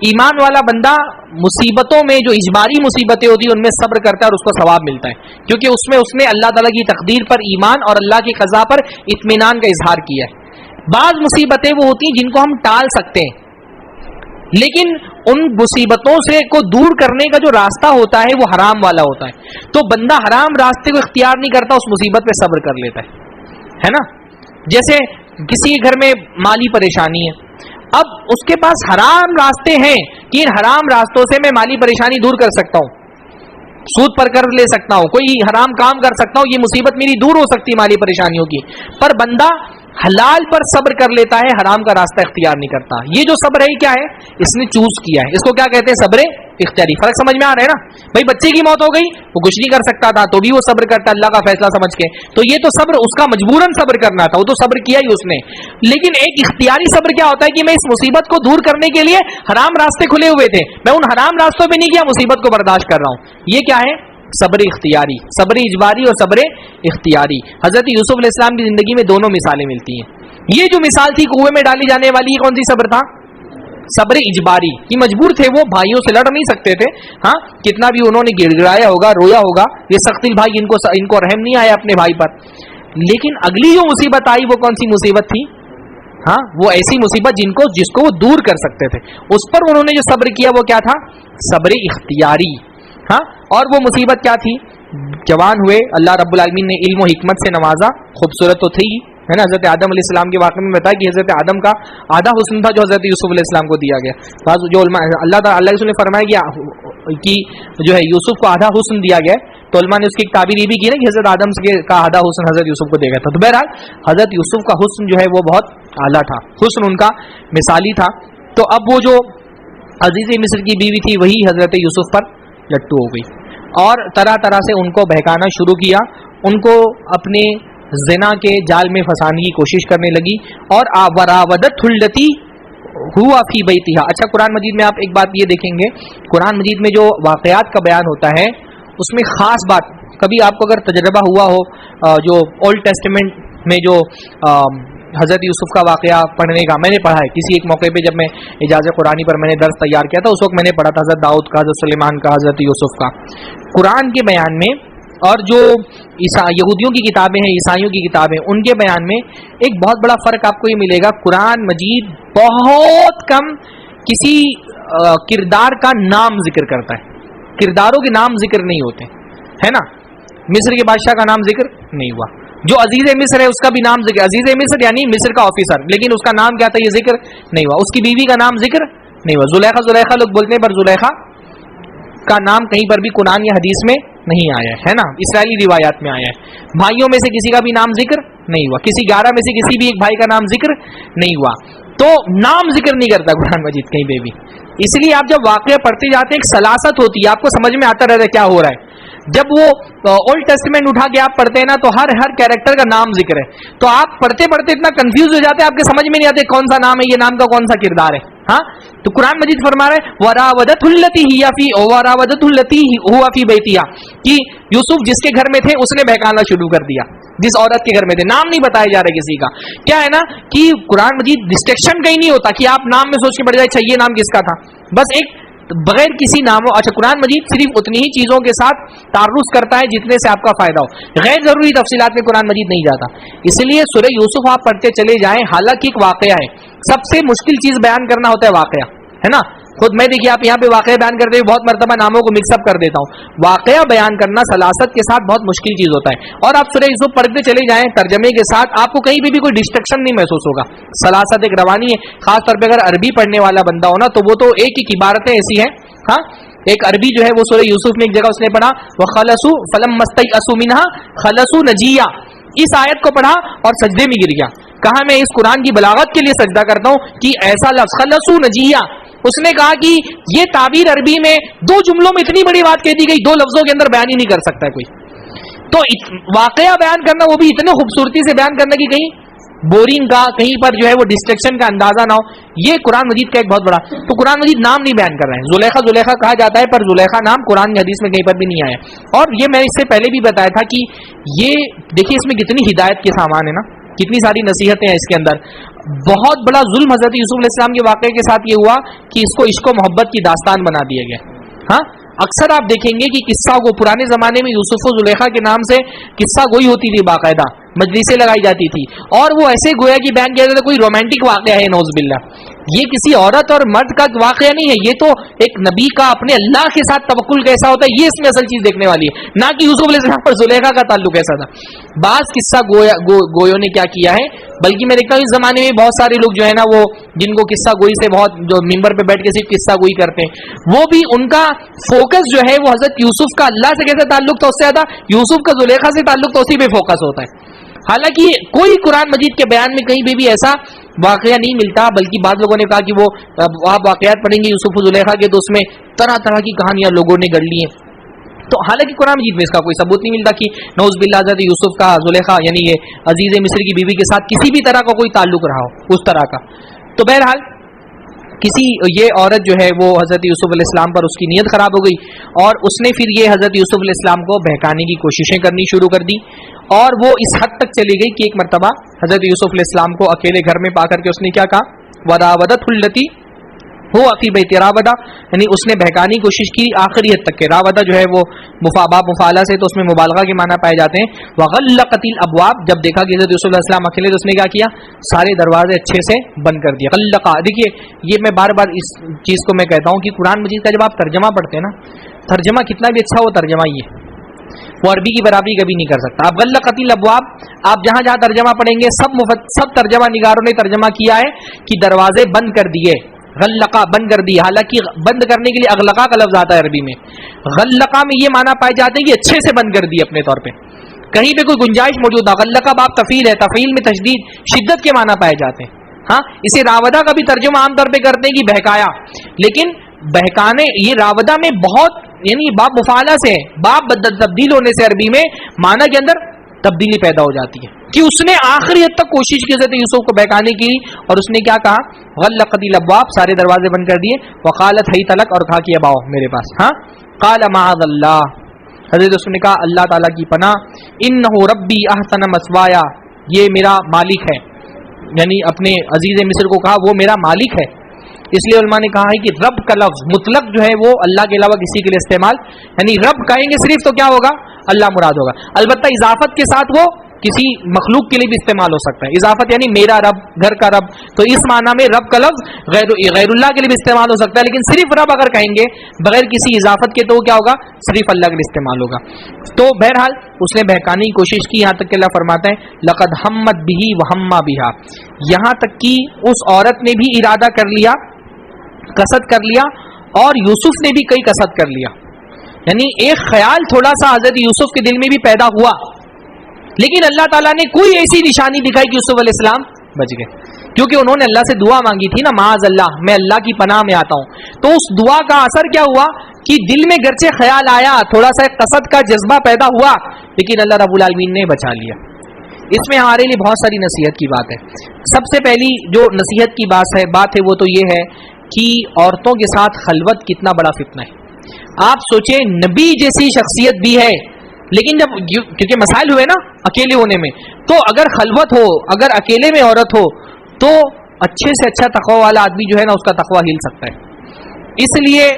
ایمان والا بندہ مصیبتوں میں جو اجباری مصیبتیں ہوتی ہیں ان میں صبر کرتا ہے اور اس کو ثواب ملتا ہے, کیونکہ اس میں اس نے اللہ تعالیٰ کی تقدیر پر ایمان اور اللہ کی قضا پر اطمینان کا اظہار کیا ہے. بعض مصیبتیں وہ ہوتی ہیں جن کو ہم ٹال سکتے ہیں, لیکن ان مصیبتوں سے کو دور کرنے کا جو راستہ ہوتا ہے وہ حرام والا ہوتا ہے. تو بندہ حرام راستے کو اختیار نہیں کرتا, اس مصیبت پہ صبر کر لیتا ہے نا. جیسے کسی کے گھر میں مالی پریشانی ہے, اب اس کے پاس حرام راستے ہیں کہ ان حرام راستوں سے میں مالی پریشانی دور کر سکتا ہوں, سود پر قرض لے سکتا ہوں, کوئی حرام کام کر سکتا ہوں, یہ مصیبت میری دور ہو سکتی مالی پریشانیوں کی. پر بندہ حلال پر صبر کر لیتا ہے, حرام کا راستہ اختیار نہیں کرتا. یہ جو صبر ہے کیا ہے, اس نے چوز کیا ہے, اس کو کیا کہتے ہیں, صبر اختیاری. فرق سمجھ میں آ رہا ہے نا بھائی. بچے کی موت ہو گئی, وہ کچھ نہیں کر سکتا تھا تو بھی وہ صبر کرتا اللہ کا فیصلہ سمجھ کے, تو یہ تو صبر اس کا مجبوراً صبر کرنا تھا, وہ تو صبر کیا ہی اس نے. لیکن ایک اختیاری صبر کیا ہوتا ہے کہ میں اس مصیبت کو دور کرنے کے لیے حرام راستے کھلے ہوئے تھے, میں ان حرام راستوں پہ نہیں کیا, مصیبت کو برداشت کر رہا ہوں. یہ کیا ہے, صبر اختیاری. صبر اجباری اور صبر اختیاری. حضرت یوسف علیہ السلام کی زندگی میں دونوں مثالیں ملتی ہیں. یہ جو مثال تھی کنویں میں ڈالی جانے والی, یہ کون سی صبر تھا, صبر اجباری. یہ مجبور تھے, وہ بھائیوں سے لڑ نہیں سکتے تھے. ہاں, کتنا بھی انہوں نے گڑ گڑایا ہوگا, رویا ہوگا, یہ سخت دل بھائی, ان کو رحم نہیں آیا اپنے بھائی پر. لیکن اگلی جو مصیبت آئی وہ کون سی مصیبت تھی, ہاں, وہ ایسی مصیبت جس کو وہ دور کر سکتے تھے, اس پر انہوں نے جو صبر کیا وہ کیا تھا, صبر اختیاری. ہاں, اور وہ مصیبت کیا تھی, جوان ہوئے, اللہ رب العالمین نے علم و حکمت سے نوازا, خوبصورت تو تھی ہے نا. حضرت آدم علیہ السلام کے واقعے میں بتایا کہ حضرت آدم کا آدھا حسن تھا جو حضرت یوسف علیہ السلام کو دیا گیا. جو اللہ تعالیٰ نے فرمایا کہ جو ہے یوسف کو آدھا حسن دیا گیا, تو علماء نے اس کی ایک تعبیر یہ بھی کی نا کہ حضرت آدم کا آدھا حسن حضرت یوسف کو دے گیا تھا. تو بہرحال حضرت یوسف کا حسن جو ہے وہ بہت اعلیٰ تھا, حسن ان کا مثالی تھا. تو اب وہ جو عزیز مصر کی بیوی تھی وہی حضرت یوسف پر لٹو ہو گئی اور طرح طرح سے ان کو بہکانا شروع کیا, ان کو اپنے زنا کے جال میں پھنسانے کی کوشش کرنے لگی. اور وراودت التی ہوا فی بیتہا. اچھا, قرآن مجید میں آپ ایک بات یہ دیکھیں گے, قرآن مجید میں جو واقعات کا بیان ہوتا ہے اس میں خاص بات, کبھی آپ کو اگر تجربہ ہوا ہو جو اولڈ ٹیسٹمنٹ میں جو حضرت یوسف کا واقعہ پڑھنے کا میں نے پڑھا ہے کسی ایک موقع پہ، جب میں اجازت قرآنی پر میں نے درس تیار کیا تھا، اس وقت میں نے پڑھا تھا حضرت داؤد کا، حضرت سلیمان کا، حضرت یوسف کا قرآن کے بیان میں، اور جو یہودیوں کی کتابیں ہیں، عیسائیوں کی کتابیں، ان کے بیان میں ایک بہت بڑا فرق آپ کو یہ ملے گا۔ قرآن مجید بہت کم کسی کردار کا نام ذکر کرتا ہے، کرداروں کے نام ذکر نہیں ہوتے، ہے نا۔ مصر کے بادشاہ کا نام ذکر نہیں ہوا، جو عزیز مصر ہے اس کا بھی نام ذکر، عزیز مصر یعنی مصر کا آفیسر، لیکن اس کا نام کیا تھا یہ ذکر نہیں ہوا، اس کی بیوی کا نام ذکر نہیں ہوا۔ زلیخا لوگ بولتے ہیں، پر زلیخا کا نام کہیں پر بھی قرآن یا حدیث میں نہیں آیا ہے نا، اسرائیلی روایات میں آیا ہے۔ بھائیوں میں سے کسی کا بھی نام ذکر نہیں ہوا، کسی 11 میں سے کسی بھی ایک بھائی کا نام ذکر نہیں ہوا، تو نام ذکر نہیں کرتا قرآن مجید کہیں پہ بھی۔ اس لیے آپ جب واقعہ پڑھتے جاتے ہیں ایک سلاست ہوتی ہے، آپ کو سمجھ میں آتا رہتا ہے کیا ہو رہا ہے۔ جب وہ اولڈ ٹیسٹمنٹ اٹھا کے آپ پڑھتے ہیں نا، تو ہر کیریکٹر کا نام ذکر ہے، تو آپ پڑھتے پڑھتے اتنا کنفیوز ہو جاتے ہیں، آپ کے سمجھ میں نہیں آتے کون سا نام ہے، یہ نام کا کون سا کردار ہے۔ ہاں، تو قرآن مجید فرما رہے وراودتہ التی ہوا فی بیتہا، کہ یوسف جس کے گھر میں تھے اس نے بہکانا شروع کر دیا، جس عورت کے گھر میں تھے، نام نہیں بتایا جا رہا کسی کا۔ کیا ہے نا کہ قرآن مجید ڈسٹریکشن کہیں نہیں ہوتا کہ آپ نام میں سوچ کے پڑھ جائے اچھا یہ نام کس کا تھا، بس ایک بغیر کسی ناموں۔ اچھا، قرآن مجید صرف اتنی ہی چیزوں کے ساتھ تعرض کرتا ہے جتنے سے آپ کا فائدہ ہو، غیر ضروری تفصیلات میں قرآن مجید نہیں جاتا۔ اس لیے سورہ یوسف آپ پڑھتے چلے جائیں، حالانکہ ایک واقعہ ہے، سب سے مشکل چیز بیان کرنا ہوتا ہے واقعہ، ہے نا۔ خود میں دیکھیے آپ یہاں پہ واقعہ بیان کرتے ہوئے بہت مرتبہ ناموں کو مکس اپ کر دیتا ہوں، واقعہ بیان کرنا سلاست کے ساتھ بہت مشکل چیز ہوتا ہے۔ اور آپ سورہ یوسف پڑھتے چلے جائیں ترجمے کے ساتھ، آپ کو کہیں بھی کوئی ڈسٹریکشن نہیں محسوس ہوگا، سلاست ایک روانی ہے۔ خاص طور پہ اگر عربی پڑھنے والا بندہ ہو نا، تو وہ تو ایک ایک عبارتیں ایسی ہیں، ہاں، ایک عربی جو ہے وہ سورہ یوسف میں ایک جگہ اس نے پڑھا وَخَلَصُوا فَلَمَّا اسْتَيْأَسُوا مِنْهَا خَلَصُوا نَجِيًّا، اس آیت کو پڑھا اور سجدے میں گر گیا، کہا میں اس قرآن کی بلاغت کے لیے سجدہ کرتا ہوں کہ ایسا لفظ خَلَصُوا نَجِيًّا، اس نے کہا کہ یہ تعبیر عربی میں 2 جملوں میں اتنی بڑی بات کہہ دی گئی، 2 لفظوں کے اندر بیان ہی نہیں کر سکتا کوئی۔ تو واقعہ بیان کرنا، وہ بھی اتنے خوبصورتی سے بیان کرنا کہ کہیں بورنگ کا، کہیں پر جو ہے وہ ڈسٹریکشن کا اندازہ نہ ہو، یہ قرآن مجید کا ایک بہت بڑا۔ تو قرآن مجید نام نہیں بیان کر رہے ہیں، زلیخا کہا جاتا ہے، پر زلیخا نام قرآن کی حدیث میں کہیں پر بھی نہیں آیا۔ اور یہ میں اس سے پہلے بھی بتایا تھا کہ یہ دیکھیے اس میں کتنی ہدایت کے سامان ہے نا، کتنی ساری نصیحتیں ہیں اس کے اندر۔ بہت بڑا ظلم حضرت یوسف علیہ السلام کے واقعے کے ساتھ یہ ہوا کہ اس کو عشق و محبت کی داستان بنا دیا گیا۔ ہاں، اکثر آپ دیکھیں گے کہ قصہ کو پرانے زمانے میں یوسف و زلیخا کے نام سے قصہ گوئی ہوتی تھی، باقاعدہ مجلسیں لگائی جاتی تھی، اور وہ ایسے گویا کہ بیان کیا جاتا ہے کوئی رومانٹک واقعہ ہے، نعوذ باللہ۔ یہ کسی عورت اور مرد کا واقعہ نہیں ہے، یہ تو ایک نبی کا اپنے اللہ کے ساتھ توکل کیسا ہوتا ہے، یہ اس میں اصل چیز دیکھنے والی ہے، نہ کہ یوسف علیہ السلام اور زلیخا کا تعلق کیسا تھا۔ بعض قصہ گویوں نے کیا کیا ہے، بلکہ میں دیکھتا ہوں اس زمانے میں بہت سارے لوگ جو ہے نا، وہ جن کو قصہ گوئی سے بہت، جو ممبر پہ بیٹھ کے صرف قصہ گوئی کرتے ہیں، وہ بھی ان کا فوکس جو ہے وہ حضرت یوسف کا اللہ سے کیسے تعلق تھا، اس سے زیادہ یوسف کا زلیخا سے تعلق تھا، اسی پہ فوکس ہوتا ہے۔ حالانکہ کوئی قرآن مجید کے بیان میں کہیں بھی ایسا واقعہ نہیں ملتا، بلکہ بعض لوگوں نے کہا کہ وہ آپ واقعات پڑھیں گے یوسف و زلیخا کے تو اس میں طرح طرح کی کہانیاں لوگوں نے گڑھ لی ہیں، تو حالانکہ قرآن مجید میں اس کا کوئی ثبوت نہیں ملتا کہ نعوذ باللہ حضرت یوسف کا زلیخا یعنی یہ عزیز مصر کی بیوی کے ساتھ کسی بھی طرح کا کوئی تعلق رہا ہو اس طرح کا۔ تو بہرحال کسی یہ عورت جو ہے وہ حضرت یوسف علیہ السلام پر اس کی نیت خراب ہو گئی، اور اس نے پھر یہ حضرت یوسف علیہ السلام کو بہکانے کی کوششیں کرنی شروع کر دی، اور وہ اس حد تک چلی گئی کہ ایک مرتبہ حضرت یوسف علیہ السلام کو اکیلے گھر میں پا کر کے اس نے کیا کہا وراودتہ التی ہوا فی بیتہا، راودہ یعنی اس نے بہکانے کی کوشش کی آخری حد تک، کہ راودہ جو ہے وہ باب مفعلہ سے تو اس میں مبالغہ کے معنی پائے جاتے ہیں۔ وغلقت الابواب، جب دیکھا کہ حضرت یوسف علیہ السلام اکیلے تو اس نے کیا کیا، سارے دروازے اچھے سے بند کر دیے۔ غلقا، دیکھیے یہ میں بار بار اس چیز کو میں کہتا ہوں کہ قرآن مجید کا جب آپ ترجمہ پڑھتے ہیں نا، ترجمہ کتنا بھی اچھا ہو، ترجمہ یہ وہ عربی کی برابری کبھی نہیں کر سکتا۔ اب غلقت الابواب، آپ جہاں جہاں ترجمہ پڑھیں گے سب ترجمہ نگاروں نے ترجمہ کیا ہے کہ دروازے بند کر دیے، غلقہ بند کر دی، حالانکہ بند کرنے کے لیے اغلقہ کا لفظ آتا ہے عربی میں۔ غلقہ میں یہ معنی پائے جاتے ہیں کہ اچھے سے بند کر دی اپنے طور پہ، کہیں پہ کوئی گنجائش موجود ہے۔ غلقہ باب تفعیل ہے، تفعیل میں تشدید شدت کے معنی پائے جاتے ہیں۔ ہاں، اسے راودہ کا بھی ترجمہ عام طور پہ کرتے ہیں کہ بہکایا، لیکن بہکانے یہ راودہ میں بہت یعنی باب مفعلہ سے باب تبدیل ہونے سے عربی میں معنی کے اندر تبدیلی پیدا ہو جاتی ہے کہ اس نے آخری حد تک کوشش کی حضرت یوسف کو بہکانے کی، اور اس نے کیا کہا غلقت الابواب، سارے دروازے بند کر دیے، وقالت ہیت لک، اور کہا کہ اب آؤ میرے پاس۔ ہاں، قال معاذ اللہ، حضرت یوسف نے کہا اللہ تعالیٰ کی پناہ، انہ ربی احسن مثوایا، یہ میرا مالک ہے، यानी अपने अजीज मिस्र को कहा वो मेरा मालिक है। इसलिए उलमा ने कहा है कि रब का लफ्ज मुतलक जो है वो अल्लाह के अलावा किसी के लिए इस्तेमाल, यानी रब कहेंगे सिर्फ तो क्या होगा, अल्लाह मुराद होगा। अलबत्ता इजाफत के साथ वो किसी मखलूक के लिए भी इस्तेमाल हो सकता है। इजाफत यानी मेरा रब, घर का रब, तो इस माना में रब का लफ्ज गैरुल्लाह के लिए भी इस्तेमाल हो सकता है, लेकिन सिर्फ रब अगर कहेंगे बगैर किसी इजाफत के तो क्या होगा, सिर्फ अल्लाह के लिए इस्तेमाल होगा। तो बहरहाल उसने बहकाने की कोशिश की, यहाँ तक कि अल्लाह फरमाते हैं लक़द हम्मत बिही व हम्मा बिहा, यहाँ तक कि उस औरत ने भी इरादा कर लिया, कसद कर लिया, और यूसुफ ने भी कई कसद कर लिया। यानी एक ख्याल थोड़ा सा हजरत यूसुफ के दिल में भी पैदा हुआ, लेकिन अल्लाह ताला ने कोई ऐसी निशानी दिखाई कि यूसुफ अलैहिस्सलाम बच गए, क्योंकि उन्होंने अल्लाह से दुआ मांगी थी ना, माज अल्लाह, मैं अल्लाह की पनाह में आता हूं। तो उस दुआ का असर क्या हुआ कि दिल में गरचे ख्याल आया, थोड़ा सा कसद का जज्बा पैदा हुआ, लेकिन अल्लाह रब्बुल आलमीन ने बचा लिया। इसमें हमारे लिए बहुत सारी नसीहत की बात है। सबसे पहली जो नसीहत की बात है वो तो ये है कि औरतों के साथ खलवत कितना बड़ा फितना है। आप सोचें, नबी जैसी शख्सियत भी है, लेकिन जब क्योंकि मसाइल हुए ना अकेले होने में, तो अगर खलवत हो, अगर अकेले में औरत हो, तो अच्छे से अच्छा तकवा वाला आदमी जो है ना उसका तकवा हिल सकता है। इसलिए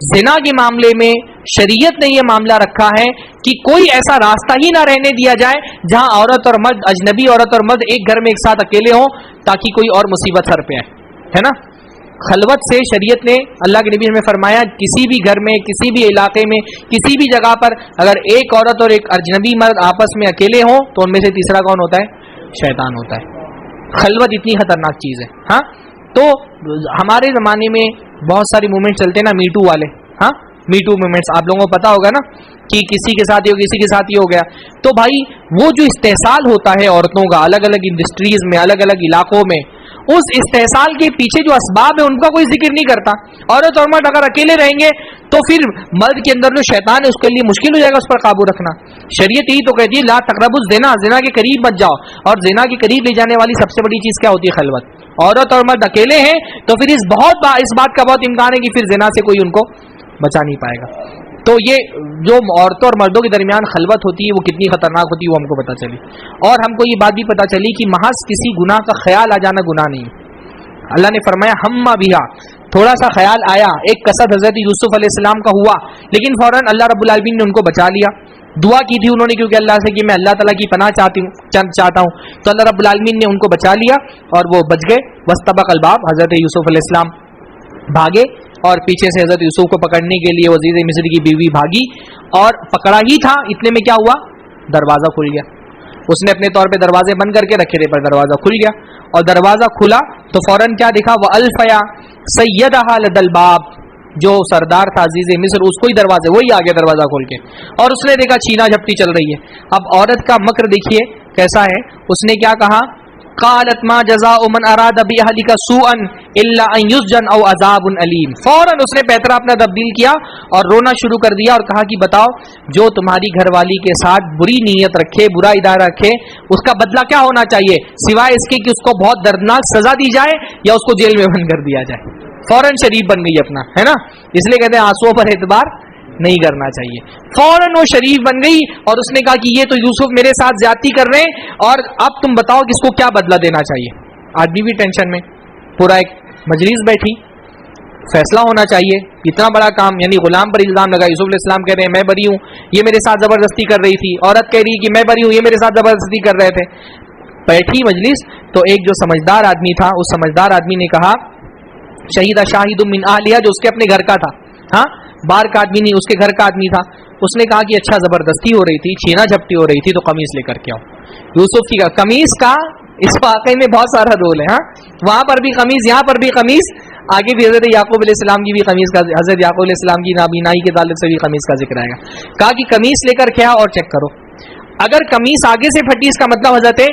जिना के मामले में शरीयत ने यह मामला रखा है कि कोई ऐसा रास्ता ही ना रहने दिया जाए जहां औरत और मर्द, अजनबी औरत और मर्द एक घर में एक साथ अकेले हों, ताकि कोई और मुसीबत सर पे आए, है ना। खलवत से शरीयत ने, अल्लाह के नबी ने फरमाया, किसी भी घर में, किसी भी इलाके में, किसी भी जगह पर अगर एक औरत और एक अजनबी मर्द आपस में अकेले हों तो उनमें से तीसरा कौन होता है, शैतान होता है। खलवत इतनी खतरनाक चीज है। हाँ, तो हमारे जमाने में बहुत सारे मूवमेंट चलते हैं ना, मीटू वाले, हाँ, मीटू मूवमेंट्स, आप लोगों को पता होगा ना कि किसी के साथ ही हो, किसी के साथ ही हो गया। तो भाई वो जो इस्तेसाल होता है औरतों का अलग अलग इंडस्ट्रीज में, अलग अलग इलाकों में, उस इस्तेसाल के पीछे जो असबाब है उनका कोई जिक्र नहीं करता। औरत और मर्द अगर अकेले रहेंगे तो फिर मर्द के अंदर जो शैतान है उसके लिए मुश्किल हो जाएगा उस पर काबू रखना। शरीयत यही तो कहती है ला तक़रबुज़ ज़िना, ज़िना के करीब मत जाओ। और ज़िना के करीब ले जाने वाली सबसे बड़ी चीज क्या होती है, खलवत। औरत और मर्द अकेले हैं तो फिर इस बात का बहुत इम्कान है कि फिर ज़िना से कोई उनको बचा नहीं पाएगा। तो ये जो औरतों और मर्दों के दरमियान खलवत होती है वो कितनी खतरनाक होती है वो हमको पता चली। और हमको ये बात भी पता चली कि महज किसी गुनाह का ख्याल आ जाना गुनाह नहीं। अल्लाह ने फरमाया हम्मा बिहा, थोड़ा सा ख्याल आया, एक कसद हजरत यूसुफ अलैहिस्सलाम का हुआ, लेकिन फौरन अल्लाह रब्बुल आलमीन ने उनको बचा लिया। दुआ की थी उन्होंने क्योंकि अल्लाह से कि मैं अल्लाह ताला की पनाह चाहता हूँ, तो अल्लाह रब्बुल आलमीन ने उनको बचा लिया और वो बच गए। वस्तबक़ल बाब, हजरत यूसुफ अलैहिस्सलाम भागे और पीछे से हजरत यूसुफ को पकड़ने के लिए वज़ीर मिस्र की बीवी भागी और पकड़ा ही था, इतने में क्या हुआ, दरवाजा खुल गया। उसने अपने तौर पे दरवाजे बंद करके रखे थे, पर दरवाजा खुल गया। और दरवाजा खुला तो फौरन क्या दिखा, व अल्फया सय्यदहा लदल बाब, जो सरदार था अजीज मिस्र, उसको ही दरवाजे, वही आ गया दरवाजा खोल के, और उसने देखा छीना झपटी चल रही है। अब औरत का मक्र देखिए कैसा है, उसने क्या कहा, क़ालत मा जज़ाउ मन अरादा बिअहलिका सूअन इल्ला अन युस्जन औ अज़ाबुन अलीम। फौरन उसने पैतरा अपना तब्दील किया और रोना शुरू कर दिया और कहा कि बताओ, जो तुम्हारी घरवाली के साथ बुरी नीयत रखे, बुरा इरादा रखे, उसका बदला क्या होना चाहिए, सिवाय इसके कि उसको बहुत दर्दनाक सजा दी जाए या उसको जेल में बंद कर दिया जाए। फौरन शरीफ बन गई अपना, है ना। इसलिए कहते हैं आंसुओं पर एतबार नहीं करना चाहिए। फौरन वो शरीफ बन गई और उसने कहा कि ये तो यूसुफ मेरे साथ ज्यादती कर रहे हैं और अब तुम बताओ कि इसको क्या बदला देना चाहिए। आदमी भी टेंशन में, पूरा एक मजलिस बैठी, फैसला होना चाहिए, इतना बड़ा काम, यानी गुलाम पर इल्जाम लगा। यूसुफ अलैहिस्सलाम कह रहे हैं मैं बरी हूं, ये मेरे साथ जबरदस्ती कर रही थी। औरत कह रही कि मैं बरी हूं, ये मेरे साथ जबरदस्ती कर रहे थे। बैठी मजलिस तो एक जो समझदार आदमी था, उस समझदार आदमी ने कहा, शहीदा शाहिदुम मिन अहलिहा, जो उसके अपने घर का था, हाँ, बाहर का आदमी नहीं, उसके घर का आदमी था। उसने कहा कि अच्छा जबरदस्ती हो रही थी, छीना झपटी हो रही थी, तो कमीज लेकर के आओ। यूसुफ की कमीज का इस वाकई में बहुत सारा रोल है। हाँ, वहां पर भी कमीज, यहाँ पर भी कमीज, आगे भी हजरत याकूब अलैहिस्सलाम की भी कमीज का, हजरत याकूब अलैहिस्सलाम की नाबीनाई के ताल्लुक से भी कमीज का जिक्र आएगा। कहा कि कमीज लेकर के आओ और चेक करो, अगर कमीज आगे से फटी इसका मतलब हजरत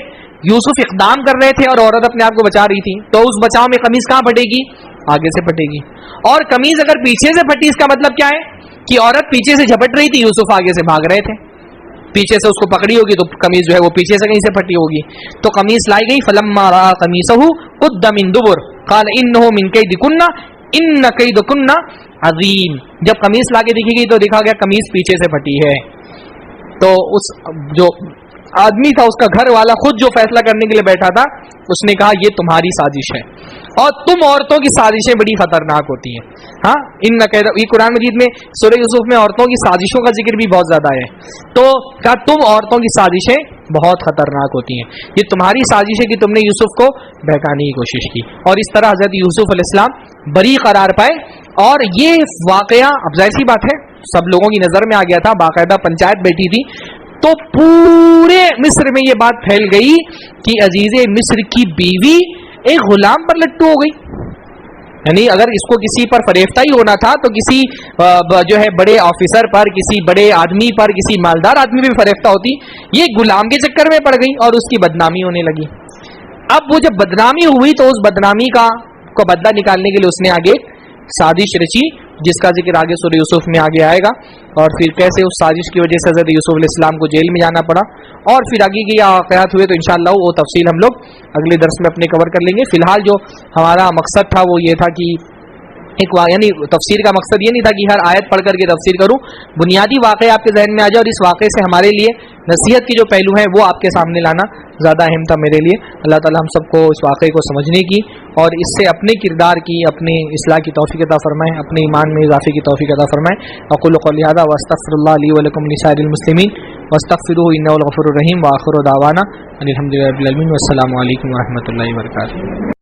यूसुफ इकदाम कर रहे थे और औरत अपने आप को बचा रही थी, तो उस बचाव में कमीज कहाँ फटेगी, आगे से फटेगी। और कमीज अगर पीछे से फटी इसका मतलब क्या है कि औरत पीछे से झपट रही थी, यूसुफ आगे से भाग रहे थे, पीछे से उसको पकड़ी होगी तो कमीज जो है वो पीछे से कहीं से फटी होगी। तो कमीज लाई गई, फलम्मा रा कमीसहु कुद्द मिन दुबुर क़ाल इन्नहु मिन कैदिकुन्ना इन्न कैदकुन्ना अज़ीम। जब कमीज लाके देखी गई तो देखा गया कमीज पीछे से फटी है। तो उस जो आदमी था, उसका घर वाला खुद जो फैसला करने के लिए बैठा था, उसने कहा ये तुम्हारी साजिश है और तुम औरतों की साजिशें बड़ी खतरनाक होती हैं। हाँ, इन नक़ीदा, ये कुरान मजीद में सूरह यूसुफ में औरतों की साजिशों का जिक्र भी बहुत ज्यादा है। तो कहा तुम औरतों की साजिशें बहुत खतरनाक होती हैं, ये तुम्हारी साजिश है कि तुमने यूसुफ को बहकाने की कोशिश की। और इस तरह हजरत यूसुफ अलैहिस्सलाम बरी करार पाए। और ये वाकया अब जाहिर सी बात है सब लोगों की नजर में आ गया था, बाकायदा पंचायत बैठी थी, तो पूरे मिस्र में ये बात फैल गई कि अजीजे मिस्र की बीवी एक गुलाम पर लट्टू हो गई। यानी अगर इसको किसी पर फरेफ्ता ही होना था तो किसी जो है बड़े ऑफिसर पर, किसी बड़े आदमी पर, किसी मालदार आदमी पर फरेफ्ता होती, ये गुलाम के चक्कर में पड़ गई और उसकी बदनामी होने लगी। अब वो जब बदनामी हुई तो उस बदनामी को बदला निकालने के लिए उसने आगे साजिश रची, जिसका जिक्र आगे सूरह यूसुफ में आगे आएगा। और फिर कैसे उस साजिश की वजह से हज़रत यूसुफ अलैहिस्सलाम को जेल में जाना पड़ा और फिर आगे के वाक़यात हुए, तो इंशाअल्लाह वो तफसील हम लोग अगले दर्स में अपने कवर कर लेंगे। फिलहाल जो हमारा मकसद था वो ये था कि यानी तफसीर का मकसद ये नहीं था कि हर आयत पढ़ करके तफसीर करूं, बुनियादी वाक़े आपके जहन में आ जाए और इस वाक़े से हमारे लिए नसीहत के जो पहलू हैं वो आपके सामने लाना ज़्यादा अहम था मेरे लिए। अल्लाह ताला हम सबको इस वाक़े को समझने की और इससे अपने किरदार की, अपने इस्लाह की तौफ़ीक़ अता फ़रमाएँ, अपने ईमान में इज़ाफ़े की तौफ़ीक़ अता फ़रमाएँ। अक़ूलु क़ौली हाज़ा व अस्तग़फ़िरुल्लाह ली व लकुम लिसाइरिल मुस्लिमीन वस्तग़फ़िरूहु इन्नहु अल गफ़ूरुर रहीम व आख़िरु दअवाना अनिल हम्दुलिल्लाहि रब्बिल आलमीन। वस्सलामु अलैकुम व रहमतुल्लाहि व बरकातुहू।